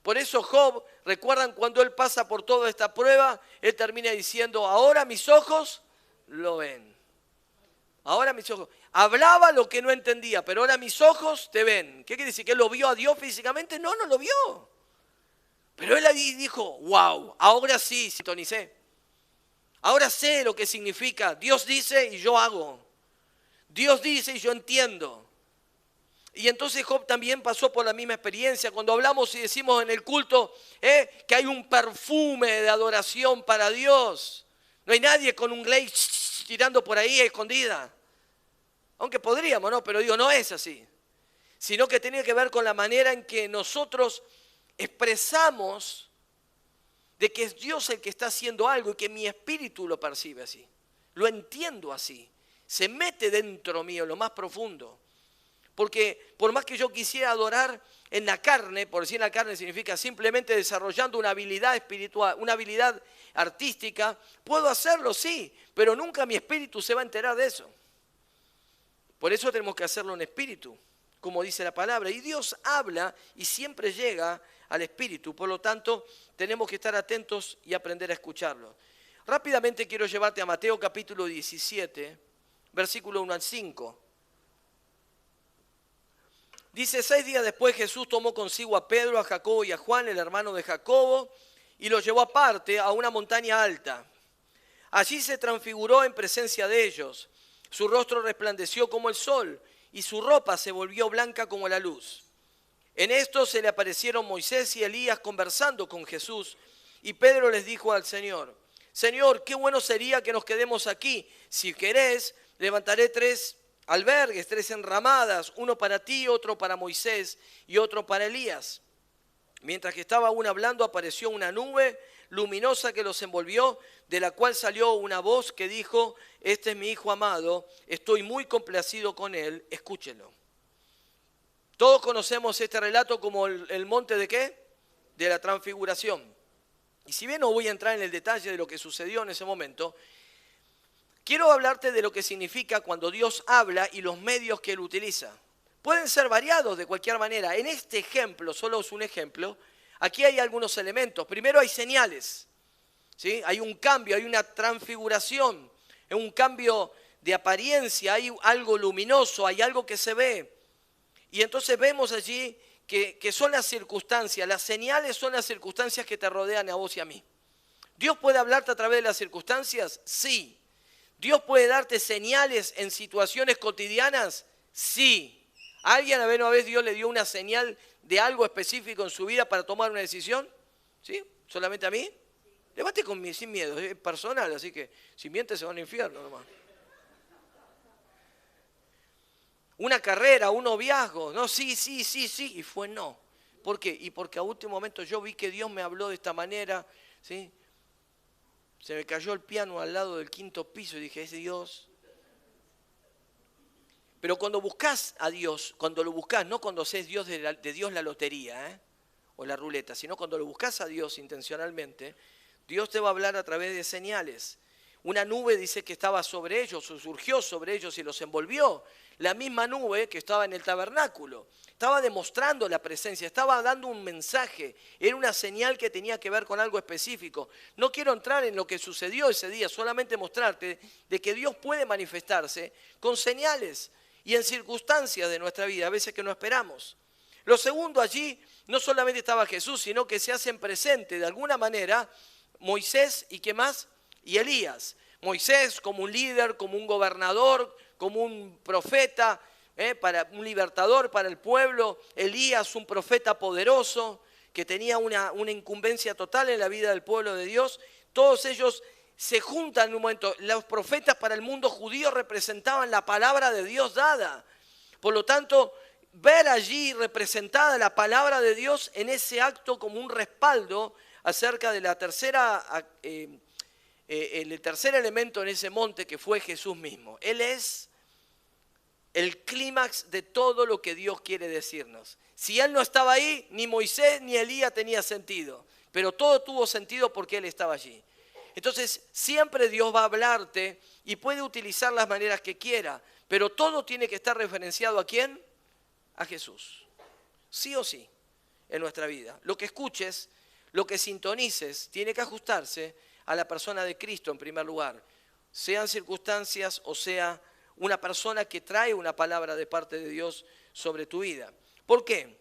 Por eso Job, recuerdan cuando él pasa por toda esta prueba, él termina diciendo, ahora mis ojos lo ven. Ahora mis ojos. Hablaba lo que no entendía, pero ahora mis ojos te ven. ¿Qué quiere decir? ¿Que él lo vio a Dios físicamente? No, no lo vio. Pero él ahí dijo, wow, ahora sí, sintonicé. Ahora sé lo que significa. Dios dice y yo hago. Dios dice y yo entiendo. Y entonces Job también pasó por la misma experiencia. Cuando hablamos y decimos en el culto que hay un perfume de adoración para Dios. No hay nadie con un glade tirando por ahí escondida. Aunque podríamos, ¿no? Pero digo, no es así. Sino que tiene que ver con la manera en que nosotros expresamos de que es Dios el que está haciendo algo y que mi espíritu lo percibe así. Lo entiendo así. Se mete dentro mío, lo más profundo. Porque por más que yo quisiera adorar en la carne, por decir en la carne significa simplemente desarrollando una habilidad espiritual, una habilidad artística, puedo hacerlo, sí, pero nunca mi espíritu se va a enterar de eso. Por eso tenemos que hacerlo en espíritu, como dice la palabra. Y Dios habla y siempre llega al espíritu. Por lo tanto, tenemos que estar atentos y aprender a escucharlo. Rápidamente quiero llevarte a Mateo capítulo 17, versículo 1 al 5. Dice, 6 días después Jesús tomó consigo a Pedro, a Jacobo y a Juan, el hermano de Jacobo, y los llevó aparte a una montaña alta. Allí se transfiguró en presencia de ellos. Su rostro resplandeció como el sol y su ropa se volvió blanca como la luz. En esto se le aparecieron Moisés y Elías conversando con Jesús, y Pedro les dijo al Señor, Señor, qué bueno sería que nos quedemos aquí. Si querés, levantaré 3 albergues, 3 enramadas, uno para ti, otro para Moisés y otro para Elías. Mientras que estaba aún hablando, apareció una nube luminosa que los envolvió, de la cual salió una voz que dijo, este es mi Hijo amado, estoy muy complacido con él, escúchenlo. Todos conocemos este relato como el monte ¿de qué? De la transfiguración. Y si bien no voy a entrar en el detalle de lo que sucedió en ese momento, quiero hablarte de lo que significa cuando Dios habla y los medios que Él utiliza. Pueden ser variados de cualquier manera. En este ejemplo, solo es un ejemplo, aquí hay algunos elementos. Primero hay señales, ¿sí? Hay un cambio, hay una transfiguración, hay un cambio de apariencia, hay algo luminoso, hay algo que se ve. Y entonces vemos allí que son las circunstancias, las señales son las circunstancias que te rodean a vos y a mí. ¿Dios puede hablarte a través de las circunstancias? Sí. ¿Dios puede darte señales en situaciones cotidianas? Sí. ¿A alguien una vez Dios le dio una señal de algo específico en su vida para tomar una decisión? ¿Sí? ¿Solamente a mí? Levante sin miedo, es personal, así que si miente se van al infierno nomás. Una carrera, un noviazgo, no, sí, y fue no. ¿Por qué? Y porque a último momento yo vi que Dios me habló de esta manera, ¿sí? Se me cayó el piano al lado del 5º piso y dije, es Dios. Pero cuando buscas a Dios, cuando lo buscas, no cuando seas Dios de Dios la lotería, o la ruleta, sino cuando lo buscas a Dios intencionalmente, Dios te va a hablar a través de señales. una nube dice que estaba sobre ellos, o surgió sobre ellos y los envolvió. La misma nube que estaba en el tabernáculo. Estaba demostrando la presencia, estaba dando un mensaje, era una señal que tenía que ver con algo específico. No quiero entrar en lo que sucedió ese día, solamente mostrarte de que Dios puede manifestarse con señales y en circunstancias de nuestra vida, a veces que no esperamos. Lo segundo, allí no solamente estaba Jesús, sino que se hacen presente de alguna manera Moisés y ¿qué más? Y Elías. Moisés como un líder, como un gobernador, como un profeta, para un libertador para el pueblo. Elías, un profeta poderoso que tenía una incumbencia total en la vida del pueblo de Dios. Todos ellos se juntan en un momento. Los profetas para el mundo judío representaban la palabra de Dios dada. Por lo tanto, ver allí representada la palabra de Dios en ese acto como un respaldo acerca de la el tercer elemento en ese monte que fue Jesús mismo. Él es el clímax de todo lo que Dios quiere decirnos. Si Él no estaba ahí, ni Moisés ni Elías tenía sentido, pero todo tuvo sentido porque Él estaba allí. Entonces, siempre Dios va a hablarte y puede utilizar las maneras que quiera, pero todo tiene que estar referenciado ¿a quién? A Jesús. Sí o sí, en nuestra vida. Lo que escuches, lo que sintonices, tiene que ajustarse a la persona de Cristo en primer lugar. Sean circunstancias o sea una persona que trae una palabra de parte de Dios sobre tu vida. ¿Por qué?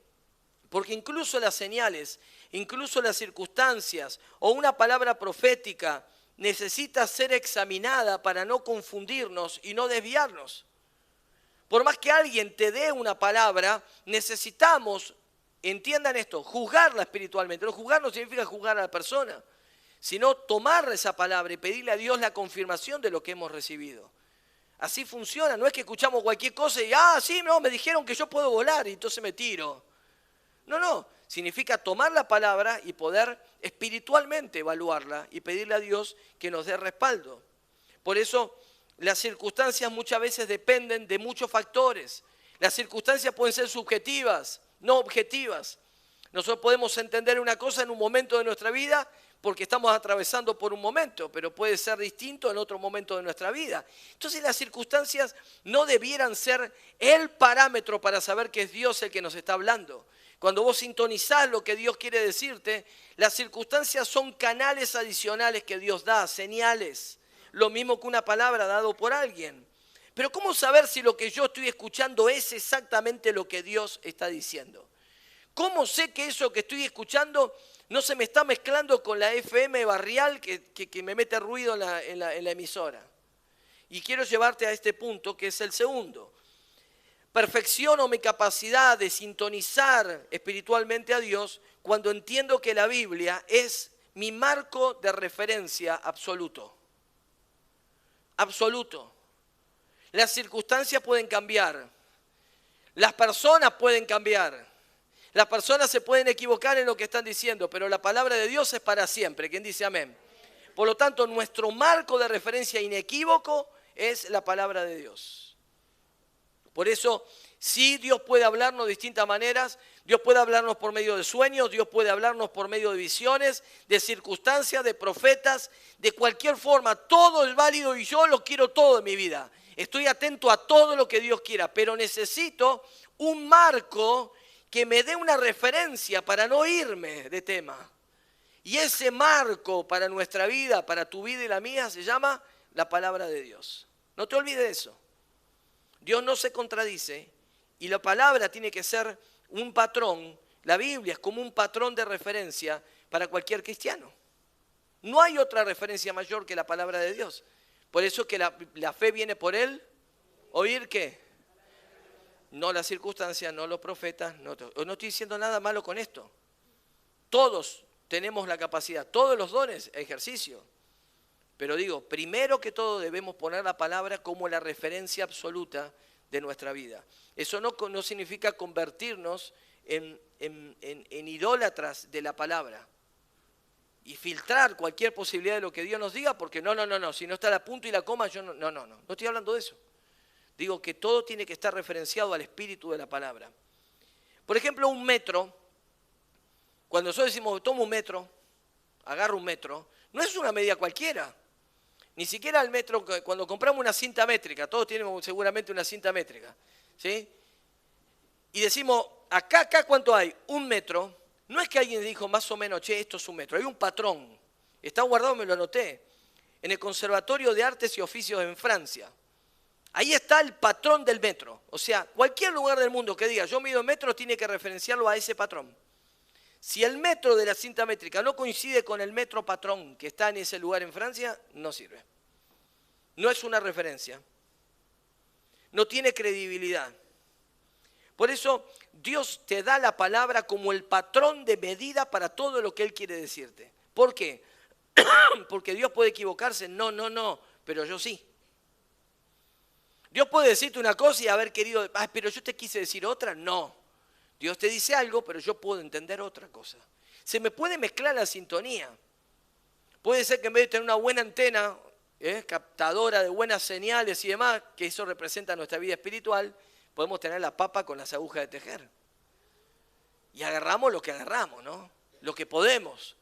Porque incluso las señales, incluso las circunstancias o una palabra profética necesita ser examinada para no confundirnos y no desviarnos. Por más que alguien te dé una palabra, necesitamos, entiendan esto, juzgarla espiritualmente. No, juzgar no significa juzgar a la persona, sino tomar esa palabra y pedirle a Dios la confirmación de lo que hemos recibido. Así funciona, no es que escuchamos cualquier cosa y, sí, no, me dijeron que yo puedo volar y entonces me tiro. No, significa tomar la palabra y poder espiritualmente evaluarla y pedirle a Dios que nos dé respaldo. Por eso las circunstancias muchas veces dependen de muchos factores. Las circunstancias pueden ser subjetivas, no objetivas. Nosotros podemos entender una cosa en un momento de nuestra vida porque estamos atravesando por un momento, pero puede ser distinto en otro momento de nuestra vida. Entonces las circunstancias no debieran ser el parámetro para saber que es Dios el que nos está hablando. Cuando vos sintonizás lo que Dios quiere decirte, las circunstancias son canales adicionales que Dios da, señales. Lo mismo que una palabra dado por alguien. Pero ¿cómo saber si lo que yo estoy escuchando es exactamente lo que Dios está diciendo? ¿Cómo sé que eso que estoy escuchando no se me está mezclando con la FM barrial que me mete ruido en la emisora? Y quiero llevarte a este punto que es el segundo. Perfecciono mi capacidad de sintonizar espiritualmente a Dios cuando entiendo que la Biblia es mi marco de referencia absoluto. Absoluto. Las circunstancias pueden cambiar. Las personas pueden cambiar. Las personas se pueden equivocar en lo que están diciendo, pero la palabra de Dios es para siempre. ¿Quién dice amén? Por lo tanto, nuestro marco de referencia inequívoco es la palabra de Dios. Por eso, sí, Dios puede hablarnos de distintas maneras. Dios puede hablarnos por medio de sueños, Dios puede hablarnos por medio de visiones, de circunstancias, de profetas, de cualquier forma. Todo es válido y yo lo quiero todo en mi vida. Estoy atento a todo lo que Dios quiera, pero necesito un marco que me dé una referencia para no irme de tema. Y ese marco para nuestra vida, para tu vida y la mía, se llama la palabra de Dios. No te olvides de eso. Dios no se contradice y la palabra tiene que ser un patrón. La Biblia es como un patrón de referencia para cualquier cristiano. No hay otra referencia mayor que la palabra de Dios. Por eso que la fe viene por él. ¿Oír qué? No las circunstancias, no los profetas. No estoy diciendo nada malo con esto. Todos tenemos la capacidad, todos los dones, ejercicio. Pero digo, primero que todo debemos poner la palabra como la referencia absoluta de nuestra vida. Eso no significa convertirnos en idólatras de la palabra y filtrar cualquier posibilidad de lo que Dios nos diga, porque no, si no está la punto y la coma, yo no estoy hablando de eso. Digo que todo tiene que estar referenciado al espíritu de la palabra. Por ejemplo, un metro, cuando nosotros decimos, tomo un metro, agarro un metro, no es una medida cualquiera. Ni siquiera el metro, cuando compramos una cinta métrica, todos tenemos seguramente una cinta métrica, ¿sí? Y decimos, acá ¿cuánto hay? 1 metro. No es que alguien dijo más o menos, che, esto es 1 metro. Hay un patrón. Está guardado, me lo anoté, en el Conservatorio de Artes y Oficios en Francia. Ahí está el patrón del metro. O sea, cualquier lugar del mundo que diga, yo mido metros, tiene que referenciarlo a ese patrón. Si el metro de la cinta métrica no coincide con el metro patrón que está en ese lugar en Francia, no sirve. No es una referencia. No tiene credibilidad. Por eso Dios te da la palabra como el patrón de medida para todo lo que Él quiere decirte. ¿Por qué? Porque Dios puede equivocarse. No, pero yo sí. Dios puede decirte una cosa y haber querido, pero yo te quise decir otra. No. Dios te dice algo, pero yo puedo entender otra cosa. Se me puede mezclar la sintonía. Puede ser que en vez de tener una buena antena, captadora de buenas señales y demás, que eso representa nuestra vida espiritual, podemos tener la papa con las agujas de tejer. Y agarramos lo que agarramos, ¿no? Lo que podemos.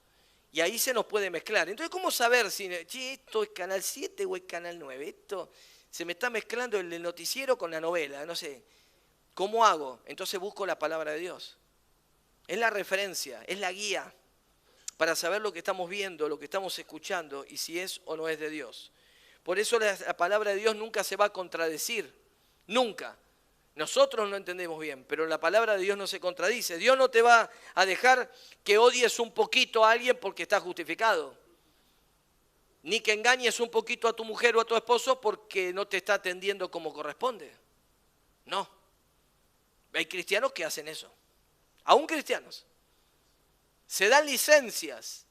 Y ahí se nos puede mezclar. Entonces, ¿cómo saber si esto es Canal 7 o es Canal 9? Esto se me está mezclando el noticiero con la novela, no sé. ¿Cómo hago? Entonces busco la palabra de Dios. Es la referencia, es la guía para saber lo que estamos viendo, lo que estamos escuchando y si es o no es de Dios. Por eso la palabra de Dios nunca se va a contradecir, nunca. Nosotros no entendemos bien, pero la palabra de Dios no se contradice. Dios no te va a dejar que odies un poquito a alguien porque está justificado. Ni que engañes un poquito a tu mujer o a tu esposo porque no te está atendiendo como corresponde. No. Hay cristianos que hacen eso. Aún cristianos. Se dan licencias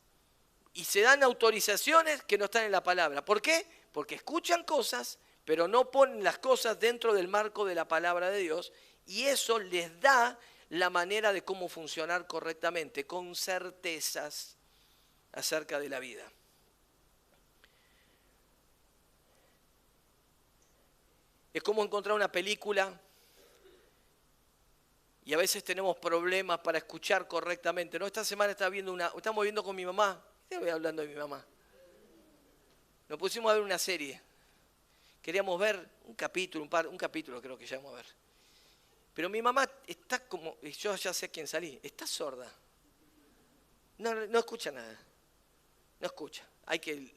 y se dan autorizaciones que no están en la palabra. ¿Por qué? Porque escuchan cosas, pero no ponen las cosas dentro del marco de la palabra de Dios y eso les da la manera de cómo funcionar correctamente, con certezas acerca de la vida. Es como encontrar una película y a veces tenemos problemas para escuchar correctamente. ¿No? Esta semana estamos viendo con mi mamá. Estoy hablando de mi mamá. Nos pusimos a ver una serie. Queríamos ver un capítulo creo que llegamos a ver. Pero mi mamá está como, yo ya sé a quién salí, está sorda. No escucha nada. No escucha. Hay que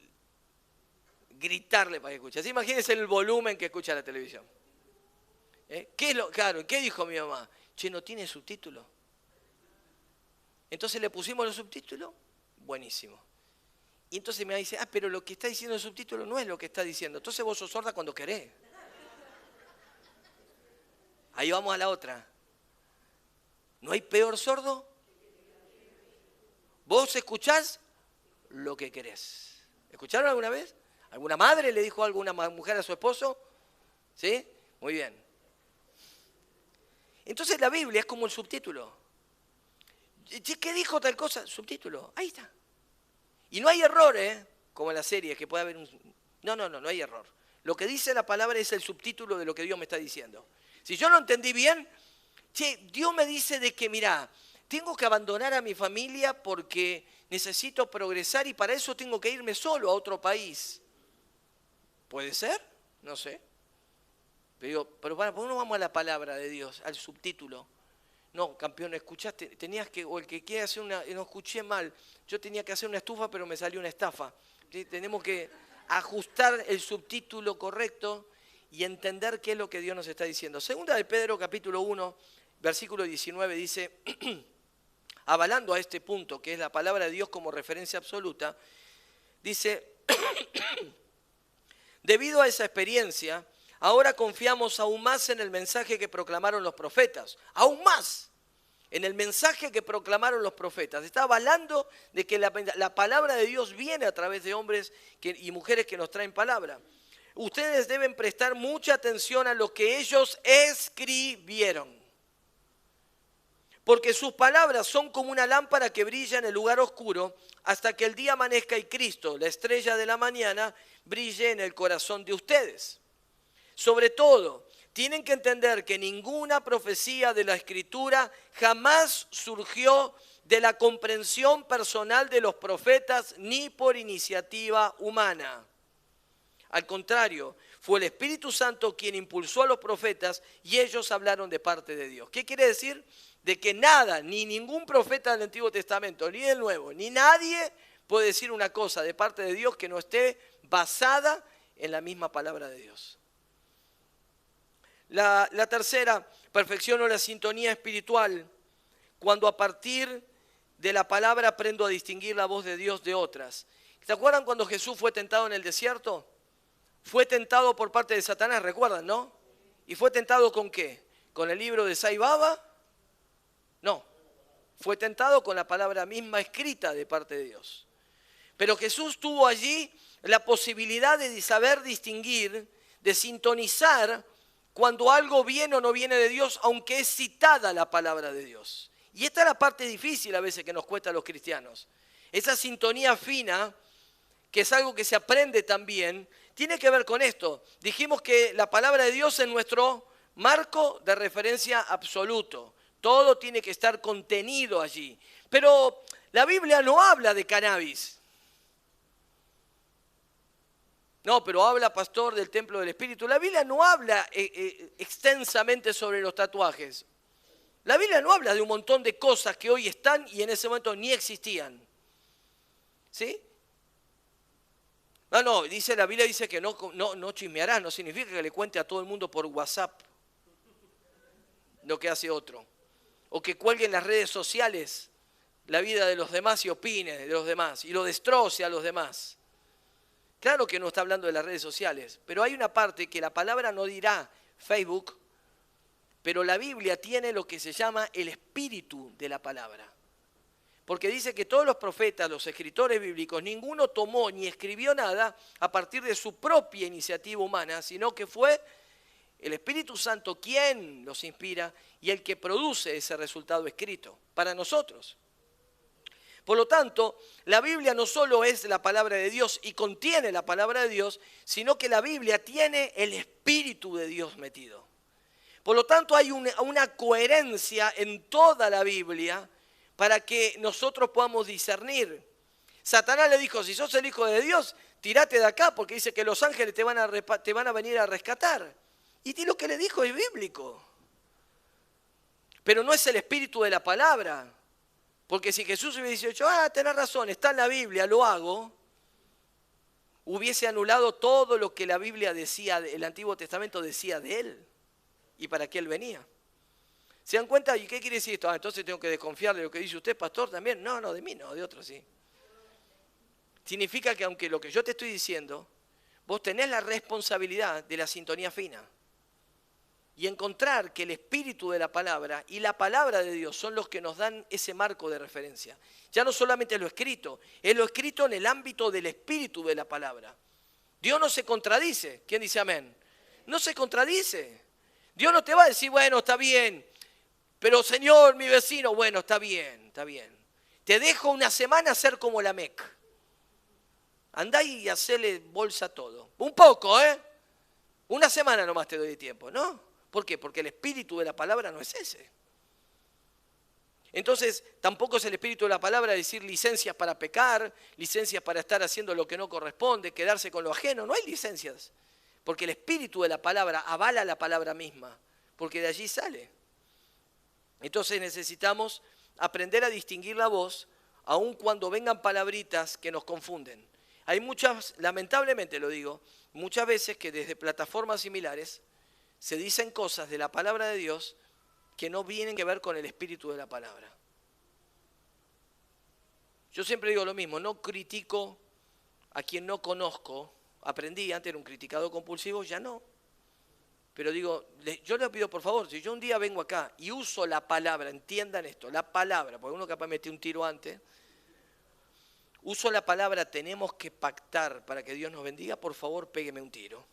gritarle para que escuche. Así imagínense el volumen que escucha la televisión. ¿Qué dijo mi mamá? Che, ¿no tiene subtítulo? Entonces le pusimos los subtítulos, buenísimo. Y entonces me dice, pero lo que está diciendo el subtítulo no es lo que está diciendo. Entonces vos sos sorda cuando querés. Ahí vamos a la otra. ¿No hay peor sordo? Vos escuchás lo que querés. ¿Escucharon alguna vez? ¿Alguna madre le dijo a alguna mujer a su esposo? ¿Sí? Muy bien. Entonces la Biblia es como el subtítulo. ¿Qué dijo tal cosa? Subtítulo. Ahí está. Y no hay error, como en la serie, que puede haber un... No hay error. Lo que dice la palabra es el subtítulo de lo que Dios me está diciendo. Si yo lo entendí bien, Dios me dice de que, mirá, tengo que abandonar a mi familia porque necesito progresar y para eso tengo que irme solo a otro país. ¿Puede ser? No sé. Pero ¿por qué no vamos a la palabra de Dios, al subtítulo? No, campeón, escuchaste, tenías que, o el que quiere hacer no escuché mal, yo tenía que hacer una estufa pero me salió una estafa. ¿Sí? Tenemos que ajustar el subtítulo correcto y entender qué es lo que Dios nos está diciendo. Segunda de Pedro, capítulo 1, versículo 19, dice, avalando a este punto, que es la palabra de Dios como referencia absoluta, dice, debido a esa experiencia, ahora confiamos aún más en el mensaje que proclamaron los profetas. Aún más en el mensaje que proclamaron los profetas. Está avalando de que la palabra de Dios viene a través de hombres y mujeres que nos traen palabra. Ustedes deben prestar mucha atención a lo que ellos escribieron. Porque sus palabras son como una lámpara que brilla en el lugar oscuro hasta que el día amanezca y Cristo, la estrella de la mañana, brille en el corazón de ustedes. Sobre todo, tienen que entender que ninguna profecía de la Escritura jamás surgió de la comprensión personal de los profetas ni por iniciativa humana. Al contrario, fue el Espíritu Santo quien impulsó a los profetas y ellos hablaron de parte de Dios. ¿Qué quiere decir? De que nada, ni ningún profeta del Antiguo Testamento, ni del Nuevo, ni nadie puede decir una cosa de parte de Dios que no esté basada en la misma palabra de Dios. La tercera, perfecciono la sintonía espiritual cuando a partir de la palabra aprendo a distinguir la voz de Dios de otras. ¿Se acuerdan cuando Jesús fue tentado en el desierto? Fue tentado por parte de Satanás, ¿recuerdan, no? ¿Y fue tentado con qué? ¿Con el libro de Sai Baba? No. Fue tentado con la palabra misma escrita de parte de Dios. Pero Jesús tuvo allí la posibilidad de saber distinguir, de sintonizar cuando algo viene o no viene de Dios, aunque es citada la palabra de Dios. Y esta es la parte difícil a veces que nos cuesta a los cristianos. Esa sintonía fina, que es algo que se aprende también, tiene que ver con esto. Dijimos que la palabra de Dios es nuestro marco de referencia absoluto. Todo tiene que estar contenido allí. Pero la Biblia no habla de cannabis. No, pero habla, pastor, del templo del Espíritu. La Biblia no habla extensamente sobre los tatuajes. La Biblia no habla de un montón de cosas que hoy están y en ese momento ni existían. ¿Sí? No, la Biblia dice que no chismearás, no significa que le cuente a todo el mundo por WhatsApp lo que hace otro. O que cuelgue en las redes sociales la vida de los demás y opine de los demás y lo destroce a los demás. Claro que no está hablando de las redes sociales, pero hay una parte que la palabra no dirá Facebook, pero la Biblia tiene lo que se llama el espíritu de la palabra. Porque dice que todos los profetas, los escritores bíblicos, ninguno tomó ni escribió nada a partir de su propia iniciativa humana, sino que fue el Espíritu Santo quien los inspira y el que produce ese resultado escrito para nosotros. Por lo tanto, la Biblia no solo es la palabra de Dios y contiene la palabra de Dios, sino que la Biblia tiene el Espíritu de Dios metido. Por lo tanto, hay una coherencia en toda la Biblia para que nosotros podamos discernir. Satanás le dijo, si sos el Hijo de Dios, tirate de acá, porque dice que los ángeles te van a venir a rescatar. Y lo que le dijo es bíblico. Pero no es el espíritu de la palabra. Porque si Jesús hubiese dicho, tenés razón, está en la Biblia, lo hago, hubiese anulado todo lo que la Biblia decía, el Antiguo Testamento decía de él y para qué él venía. ¿Se dan cuenta? ¿Y qué quiere decir esto? Entonces tengo que desconfiar de lo que dice usted, pastor, también. No, de mí no, de otro sí. Significa que aunque lo que yo te estoy diciendo, vos tenés la responsabilidad de la sintonía fina. Y encontrar que el espíritu de la palabra y la palabra de Dios son los que nos dan ese marco de referencia. Ya no solamente es lo escrito en el ámbito del espíritu de la palabra. Dios no se contradice. ¿Quién dice amén? No se contradice. Dios no te va a decir, bueno, está bien, pero Señor, mi vecino, bueno, está bien, está bien. Te dejo una semana a ser como la Mec. Andá y hacele bolsa a todo. Un poco, Una semana nomás te doy de tiempo, ¿no? ¿Por qué? Porque el espíritu de la palabra no es ese. Entonces, tampoco es el espíritu de la palabra decir licencias para pecar, licencias para estar haciendo lo que no corresponde, quedarse con lo ajeno. No hay licencias. Porque el espíritu de la palabra avala la palabra misma, porque de allí sale. Entonces necesitamos aprender a distinguir la voz, aun cuando vengan palabritas que nos confunden. Hay muchas, lamentablemente lo digo, muchas veces que desde plataformas similares se dicen cosas de la palabra de Dios que no vienen que ver con el espíritu de la palabra. Yo siempre digo lo mismo, no critico a quien no conozco. Aprendí, antes era un criticador compulsivo, ya no. Pero digo, yo le pido por favor, si yo un día vengo acá y uso la palabra, entiendan esto, la palabra, porque uno capaz mete un tiro antes, uso la palabra tenemos que pactar para que Dios nos bendiga, por favor pégueme un tiro.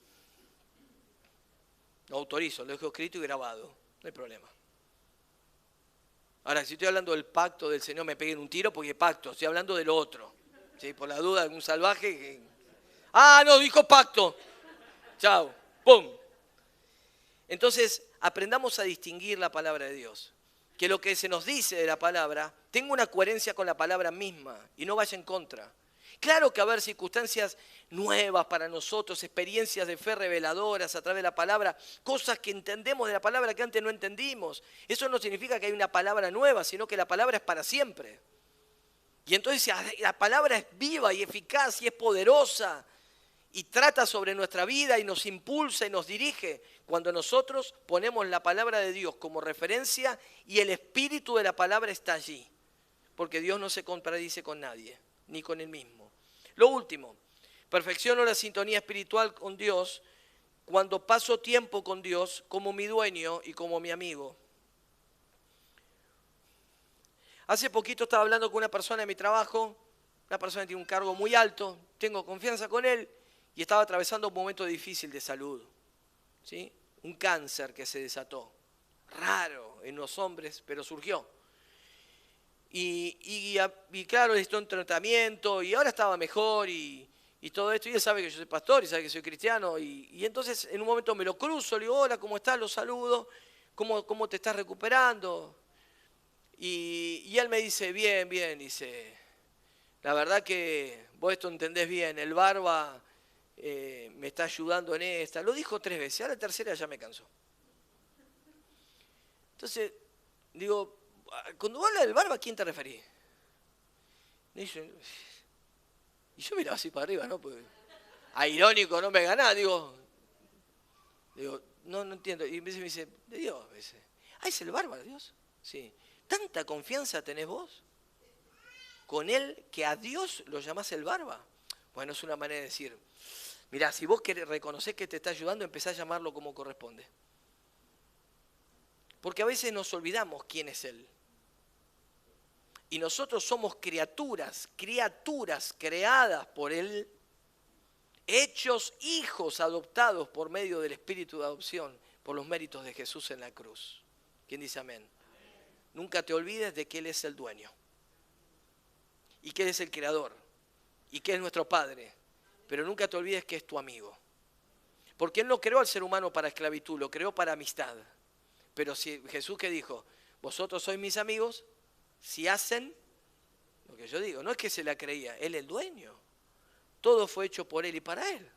Lo autorizo, lo dejo escrito y grabado, no hay problema. Ahora, si estoy hablando del pacto del Señor, me peguen un tiro porque pacto, estoy hablando del otro. ¿Sí? Por la duda de algún salvaje que... no, dijo pacto. Chao, pum. Entonces, aprendamos a distinguir la palabra de Dios. Que lo que se nos dice de la palabra tenga una coherencia con la palabra misma y no vaya en contra. Claro que va a haber circunstancias nuevas para nosotros, experiencias de fe reveladoras a través de la palabra, cosas que entendemos de la palabra que antes no entendimos. Eso no significa que hay una palabra nueva, sino que la palabra es para siempre. Y entonces la palabra es viva y eficaz y es poderosa y trata sobre nuestra vida y nos impulsa y nos dirige cuando nosotros ponemos la palabra de Dios como referencia y el espíritu de la palabra está allí. Porque Dios no se contradice con nadie, ni con él mismo. Lo último, perfecciono la sintonía espiritual con Dios cuando paso tiempo con Dios como mi dueño y como mi amigo. Hace poquito estaba hablando con una persona en mi trabajo, una persona que tiene un cargo muy alto, tengo confianza con él y estaba atravesando un momento difícil de salud, ¿sí? Un cáncer que se desató, raro en los hombres, pero surgió. Y claro, necesitó un tratamiento y ahora estaba mejor y todo esto. Y él sabe que yo soy pastor y sabe que soy cristiano. Y entonces en un momento me lo cruzo, le digo, hola, ¿cómo estás? Lo saludo. ¿Cómo te estás recuperando? Y él me dice, bien, dice, la verdad que vos esto entendés bien, el Barba me está ayudando en esta. Lo dijo 3 veces, a la tercera ya me cansó. Entonces, digo, cuando habla del Barba, ¿a quién te referís? Y yo miraba así para arriba, ¿no? Porque, irónico, no me ganás, digo, no entiendo. Y me dice, de Dios, dice, ¿es el Barba de Dios? Sí. ¿Tanta confianza tenés vos con él que a Dios lo llamás el Barba? Bueno, es una manera de decir, mirá, si vos reconocés que te está ayudando, empezá a llamarlo como corresponde. Porque a veces nos olvidamos quién es él. Y nosotros somos criaturas creadas por él, hechos hijos adoptados por medio del espíritu de adopción, por los méritos de Jesús en la cruz. ¿Quién dice amén? Nunca te olvides de que él es el dueño. Y que él es el creador. Y que es nuestro Padre. Pero nunca te olvides que es tu amigo. Porque él no creó al ser humano para esclavitud, lo creó para amistad. Pero si Jesús que dijo, vosotros sois mis amigos, si hacen lo que yo digo, no es que se la creía, él es el dueño. Todo fue hecho por él y para él.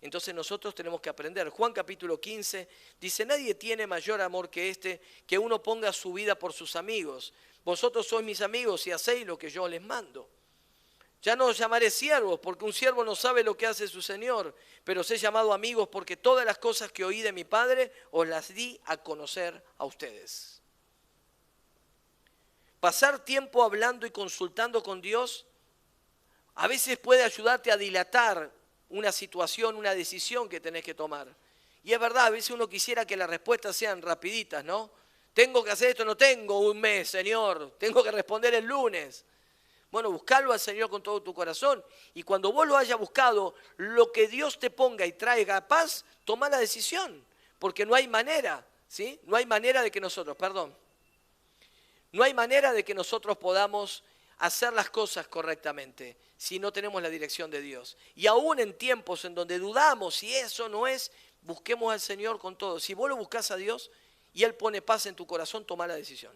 Entonces nosotros tenemos que aprender. Juan capítulo 15 dice, nadie tiene mayor amor que este, que uno ponga su vida por sus amigos. Vosotros sois mis amigos y hacéis lo que yo les mando. Ya no os llamaré siervos, porque un siervo no sabe lo que hace su señor, pero os he llamado amigos porque todas las cosas que oí de mi Padre os las di a conocer a ustedes. Pasar tiempo hablando y consultando con Dios a veces puede ayudarte a dilatar una situación, una decisión que tenés que tomar. Y es verdad, a veces uno quisiera que las respuestas sean rapiditas, ¿no? Tengo que hacer esto, no tengo un mes, Señor, tengo que responder el lunes. Bueno, buscalo al Señor con todo tu corazón y cuando vos lo hayas buscado, lo que Dios te ponga y traiga paz, toma la decisión, porque no hay manera, ¿sí? No hay manera de que nosotros podamos hacer las cosas correctamente si no tenemos la dirección de Dios. Y aún en tiempos en donde dudamos si eso no es, busquemos al Señor con todo. Si vos lo buscás a Dios y Él pone paz en tu corazón, toma la decisión.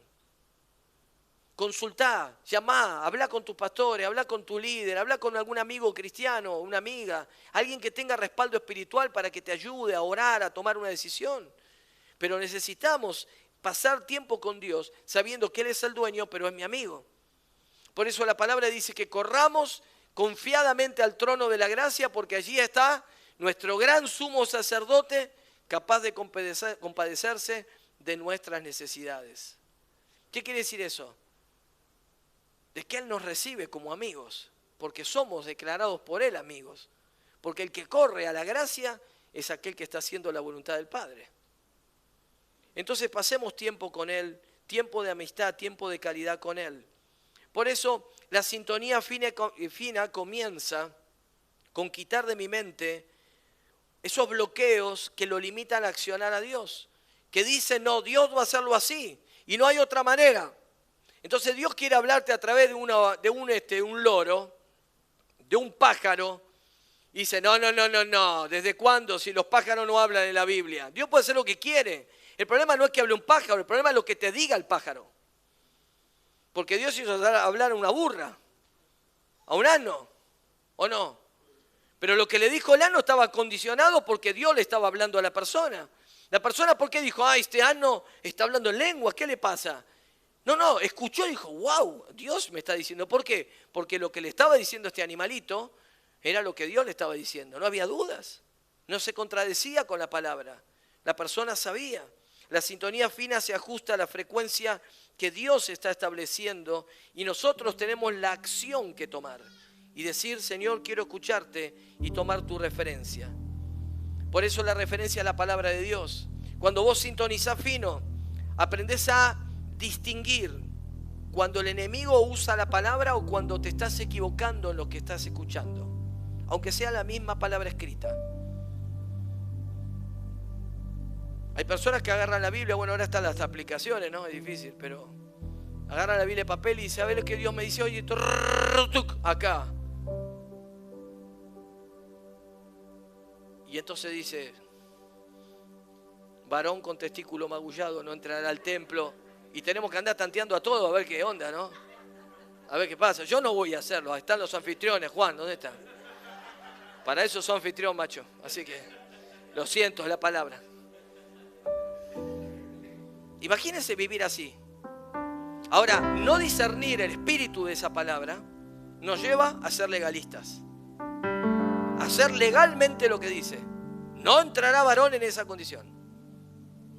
Consultá, llamá, habla con tus pastores, habla con tu líder, habla con algún amigo cristiano, una amiga, alguien que tenga respaldo espiritual para que te ayude a orar, a tomar una decisión. Pero necesitamos pasar tiempo con Dios sabiendo que Él es el dueño, pero es mi amigo. Por eso la palabra dice que corramos confiadamente al trono de la gracia porque allí está nuestro gran sumo sacerdote capaz de compadecerse de nuestras necesidades. ¿Qué quiere decir eso? De que Él nos recibe como amigos, porque somos declarados por Él amigos. Porque el que corre a la gracia es aquel que está haciendo la voluntad del Padre. Entonces pasemos tiempo con Él, tiempo de amistad, tiempo de calidad con Él. Por eso la sintonía fina comienza con quitar de mi mente esos bloqueos que lo limitan a accionar a Dios. Que dicen, no, Dios va a hacerlo así y no hay otra manera. Entonces Dios quiere hablarte a través de un loro, de un pájaro. Y dice, no, ¿desde cuándo? Si los pájaros no hablan en la Biblia. Dios puede hacer lo que quiere. El problema no es que hable un pájaro, el problema es lo que te diga el pájaro. Porque Dios hizo hablar a una burra. a un asno, ¿o no? Pero lo que le dijo el asno estaba condicionado porque Dios le estaba hablando a la persona. La persona, ¿por qué dijo, este asno está hablando en lengua? ¿Qué le pasa? No, escuchó y dijo, wow, Dios me está diciendo. ¿Por qué? Porque lo que le estaba diciendo este animalito era lo que Dios le estaba diciendo. No había dudas. No se contradecía con la palabra. La persona sabía. La sintonía fina se ajusta a la frecuencia que Dios está estableciendo y nosotros tenemos la acción que tomar y decir, Señor, quiero escucharte y tomar tu referencia. Por eso la referencia a la palabra de Dios. Cuando vos sintonizás fino, aprendés a distinguir cuando el enemigo usa la palabra o cuando te estás equivocando en lo que estás escuchando, aunque sea la misma palabra escrita. Hay personas que agarran la Biblia, bueno, ahora están las aplicaciones, ¿no? Es difícil, pero agarran la Biblia de papel y dice, a ver lo que Dios me dice, oye, acá. Y entonces dice, varón con testículo magullado no entrará al templo. Y tenemos que andar tanteando a todo a ver qué onda, ¿no? A ver qué pasa. Yo no voy a hacerlo, ahí están los anfitriones. Juan, ¿dónde están? Para eso son anfitrión, macho. Así que, lo siento, es la palabra. Imagínense vivir así. Ahora, no discernir el espíritu de esa palabra nos lleva a ser legalistas. A hacer legalmente lo que dice. No entrará varón en esa condición.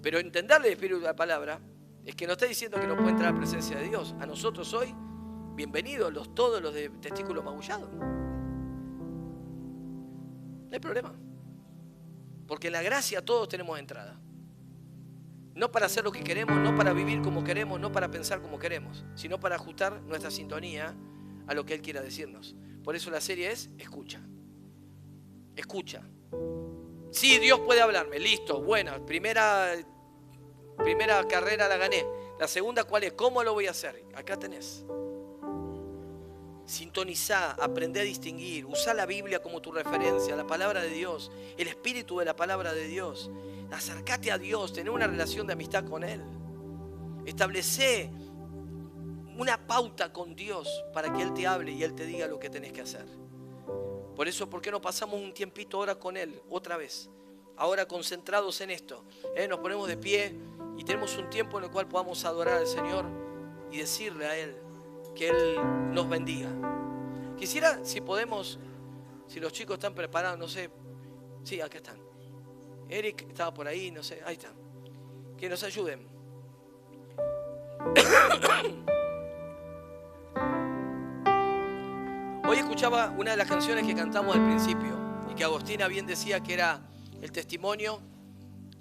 Pero entenderle el espíritu de la palabra es que nos está diciendo que no puede entrar a la presencia de Dios. A nosotros hoy, bienvenidos todos los de testículos magullados. No hay problema. Porque en la gracia todos tenemos entrada. No para hacer lo que queremos, no para vivir como queremos, no para pensar como queremos, sino para ajustar nuestra sintonía a lo que Él quiera decirnos. Por eso la serie es escucha. Escucha. Sí, Dios puede hablarme, listo, buena, primera carrera la gané. La segunda, ¿cuál es? ¿Cómo lo voy a hacer? Acá tenés. Sintonizá, aprendé a distinguir, usá la Biblia como tu referencia, la palabra de Dios, el espíritu de la palabra de Dios. Acércate a Dios, tener una relación de amistad con Él. Establecé una pauta con Dios para que Él te hable y Él te diga lo que tenés que hacer. Por eso, ¿por qué no pasamos un tiempito ahora con Él, otra vez? Ahora concentrados en esto, nos ponemos de pie y tenemos un tiempo en el cual podamos adorar al Señor y decirle a Él que Él nos bendiga. Quisiera, si podemos, si los chicos están preparados, no sé, sí, acá están. Eric estaba por ahí, no sé, ahí está. Que nos ayuden. Hoy escuchaba una de las canciones que cantamos al principio y que Agostina bien decía que era el testimonio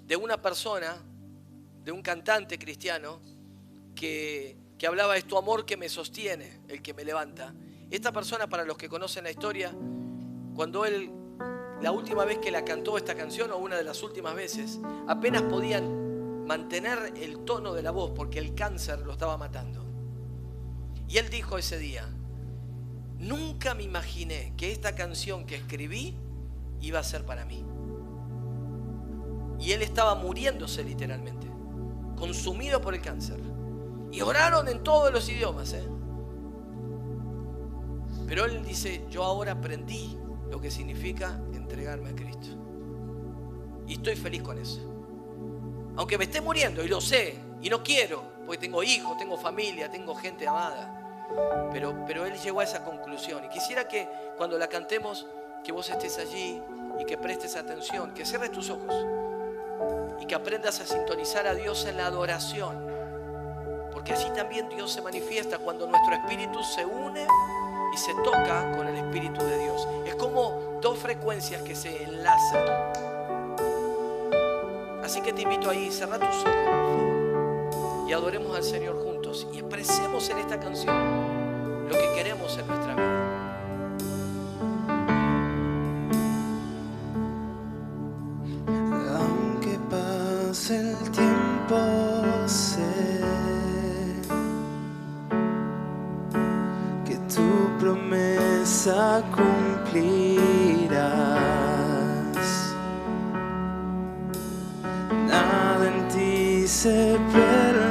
de una persona, de un cantante cristiano que hablaba, es tu amor que me sostiene, el que me levanta. Esta persona, para los que conocen la historia, cuando él, la última vez que la cantó esta canción, o una de las últimas veces, apenas podían mantener el tono de la voz porque el cáncer lo estaba matando. Y él dijo ese día, nunca me imaginé que esta canción que escribí iba a ser para mí. Y él estaba muriéndose literalmente, consumido por el cáncer. Y oraron en todos los idiomas, Pero él dice, yo ahora aprendí lo que significa entregarme a Cristo. Y estoy feliz con eso. Aunque me esté muriendo, y lo sé, y no quiero, porque tengo hijos, tengo familia, tengo gente amada. Pero él llegó a esa conclusión. Y quisiera que cuando la cantemos, que vos estés allí y que prestes atención, que cierres tus ojos y que aprendas a sintonizar a Dios en la adoración. Porque así también Dios se manifiesta cuando nuestro espíritu se une y se toca con el espíritu de Dios. Es como dos frecuencias que se enlazan. Así que te invito ahí, cerrá tus ojos, por favor, y adoremos al Señor juntos y expresemos en esta canción lo que queremos en nuestra vida. Aunque pase el tiempo, sé que tu promesa cumplirás. Nada en ti se perderá.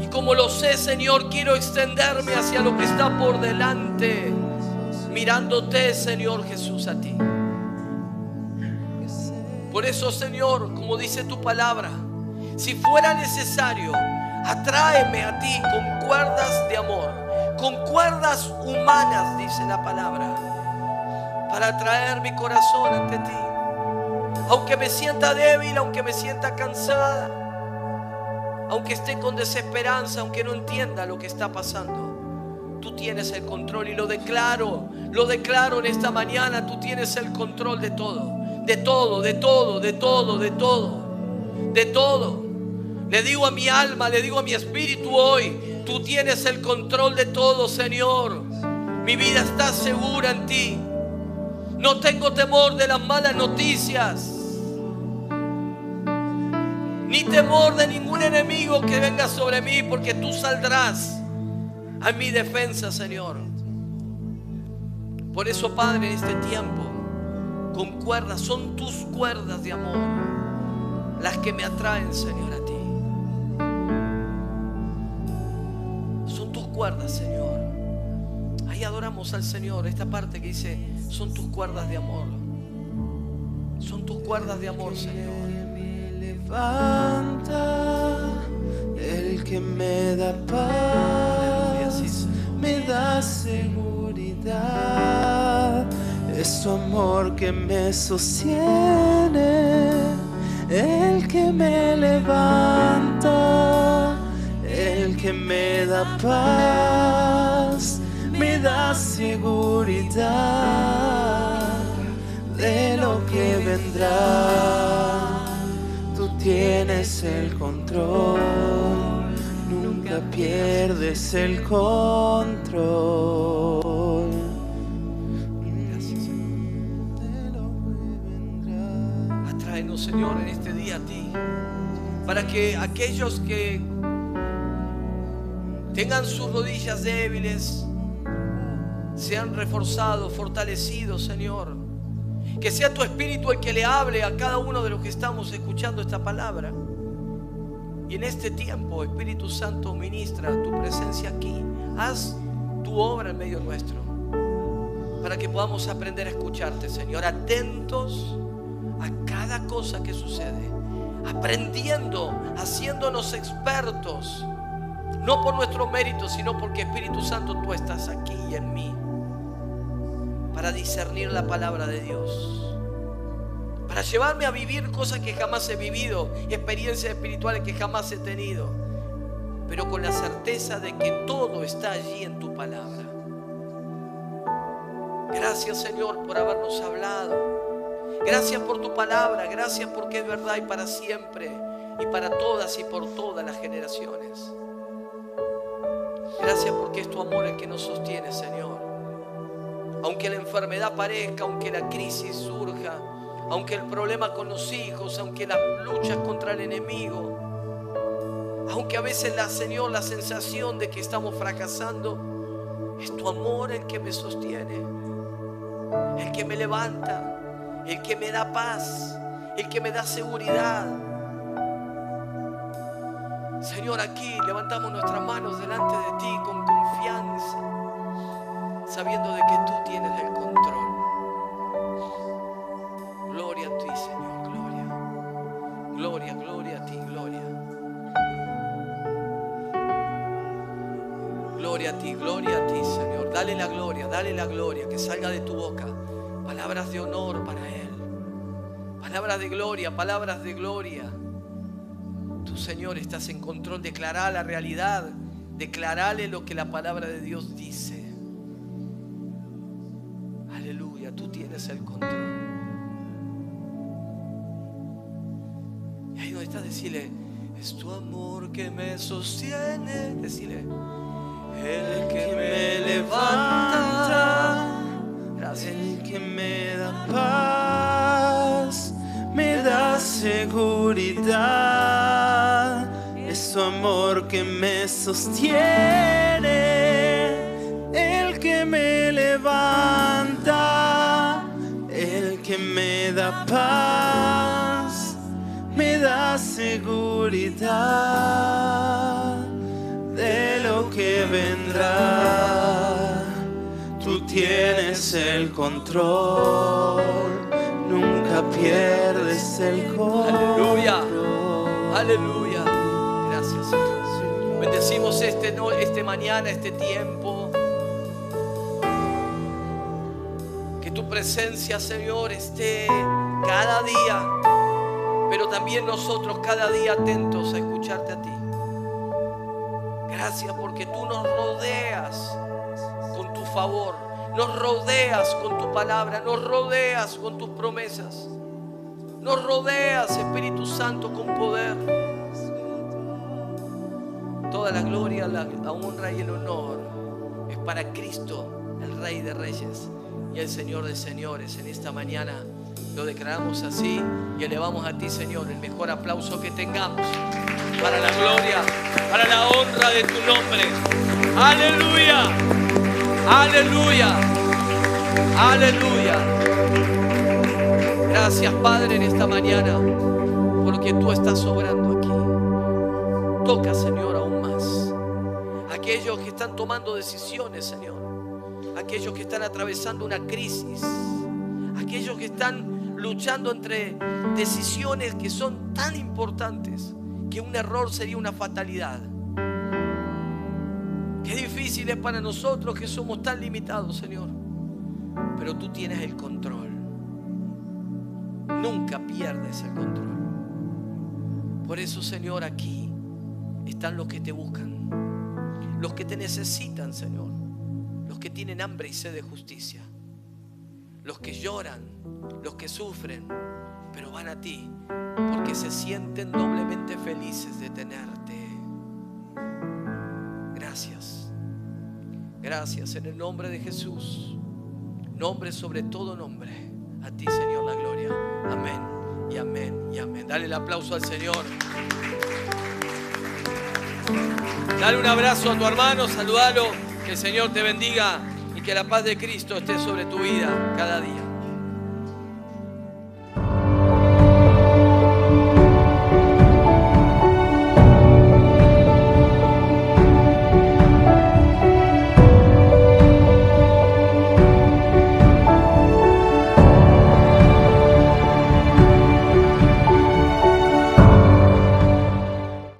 Y como lo sé, Señor, quiero extenderme hacia lo que está por delante, mirándote, Señor Jesús, a ti. Por eso, Señor, como dice tu palabra, si fuera necesario, atráeme a ti con cuerdas de amor, con cuerdas humanas, dice la palabra, para atraer mi corazón ante ti. Aunque me sienta débil, aunque me sienta cansada, aunque esté con desesperanza, aunque no entienda lo que está pasando, tú tienes el control y lo declaro en esta mañana. Tú tienes el control de todo, de todo, de todo, de todo, de todo, de todo. Le digo a mi alma, le digo a mi espíritu hoy, tú tienes el control de todo, Señor. Mi vida está segura en ti. No tengo temor de las malas noticias, ni temor de ningún enemigo que venga sobre mí, porque tú saldrás a mi defensa, Señor. Por eso, Padre, en este tiempo, con cuerdas, son tus cuerdas de amor las que me atraen, Señor, a ti. Son tus cuerdas, Señor. Ahí adoramos al Señor, esta parte que dice, son tus cuerdas de amor. Son tus cuerdas de amor, Señor. Levanta, el que me da paz, me da seguridad. Es tu amor que me sostiene, el que me levanta, el que me da paz, me da seguridad de lo que vendrá. Tú tienes el control, nunca pierdes el control. Atráenos, Señor, en este día a ti, para que aquellos que tengan sus rodillas débiles sean reforzados, fortalecidos, Señor. Que sea tu Espíritu el que le hable a cada uno de los que estamos escuchando esta palabra. Y en este tiempo, Espíritu Santo, ministra tu presencia aquí. Haz tu obra en medio nuestro, para que podamos aprender a escucharte, Señor. Atentos a cada cosa que sucede, aprendiendo, haciéndonos expertos, no por nuestro mérito, sino porque, Espíritu Santo, tú estás aquí y en mí, para discernir la palabra de Dios, para llevarme a vivir cosas que jamás he vivido, experiencias espirituales que jamás he tenido, pero con la certeza de que todo está allí en tu palabra. Gracias, Señor, por habernos hablado. Gracias por tu palabra. Gracias porque es verdad y para siempre, y para todas y por todas las generaciones. Gracias porque es tu amor el que nos sostiene, Señor. Aunque la enfermedad aparezca, aunque la crisis surja, aunque el problema con los hijos, aunque las luchas contra el enemigo, aunque a veces, Señor, la sensación de que estamos fracasando, es tu amor el que me sostiene, el que me levanta, el que me da paz, el que me da seguridad. Señor, aquí levantamos nuestras manos delante de ti con confianza, sabiendo de que tú tienes el control. Gloria a ti, Señor, gloria. Gloria, gloria a ti, gloria. Gloria a ti, Señor. Dale la gloria, que salga de tu boca. Palabras de honor para Él. Palabras de gloria, palabras de gloria. Tú, Señor, estás en control. Declará la realidad. Declarale lo que la palabra de Dios dice. Aleluya, tú tienes el control. Y ahí donde estás, decirle, es tu amor que me sostiene. Decirle, el que me levanta. Gracias. El que me da paz, me da seguridad. Es tu amor que me sostiene, el que me levanta, el que me da paz, me da seguridad que vendrá. Tú tienes el control, nunca pierdes el control. Aleluya, aleluya. Gracias, Señor. Bendecimos este mañana, este tiempo. Que tu presencia, Señor, esté cada día, pero también nosotros cada día atentos a escucharte a ti. Gracias porque tú nos rodeas con tu favor, nos rodeas con tu palabra, nos rodeas con tus promesas, nos rodeas, Espíritu Santo, con poder. Toda la gloria, la honra y el honor es para Cristo, el Rey de Reyes y el Señor de Señores. En esta mañana lo declaramos así y elevamos a ti, Señor, el mejor aplauso que tengamos para la gloria, para la honra de tu nombre. Aleluya, aleluya, aleluya. Gracias, Padre, en esta mañana porque tú estás obrando aquí. Toca, Señor, aún más aquellos que están tomando decisiones, Señor, aquellos que están atravesando una crisis, aquellos que están luchando entre decisiones que son tan importantes que un error sería una fatalidad. Qué difícil es para nosotros que somos tan limitados, Señor, pero tú tienes el control. Nunca pierdes el control. Por eso, Señor, aquí están los que te buscan, los que te necesitan, Señor, los que tienen hambre y sed de justicia, los que lloran, los que sufren, pero van a ti porque se sienten doblemente felices de tenerte. Gracias, gracias en el nombre de Jesús, nombre sobre todo nombre. A ti, Señor, la gloria. Amén y amén y amén. Dale el aplauso al Señor. Dale un abrazo a tu hermano, saludalo, que el Señor te bendiga y que la paz de Cristo esté sobre tu vida cada día.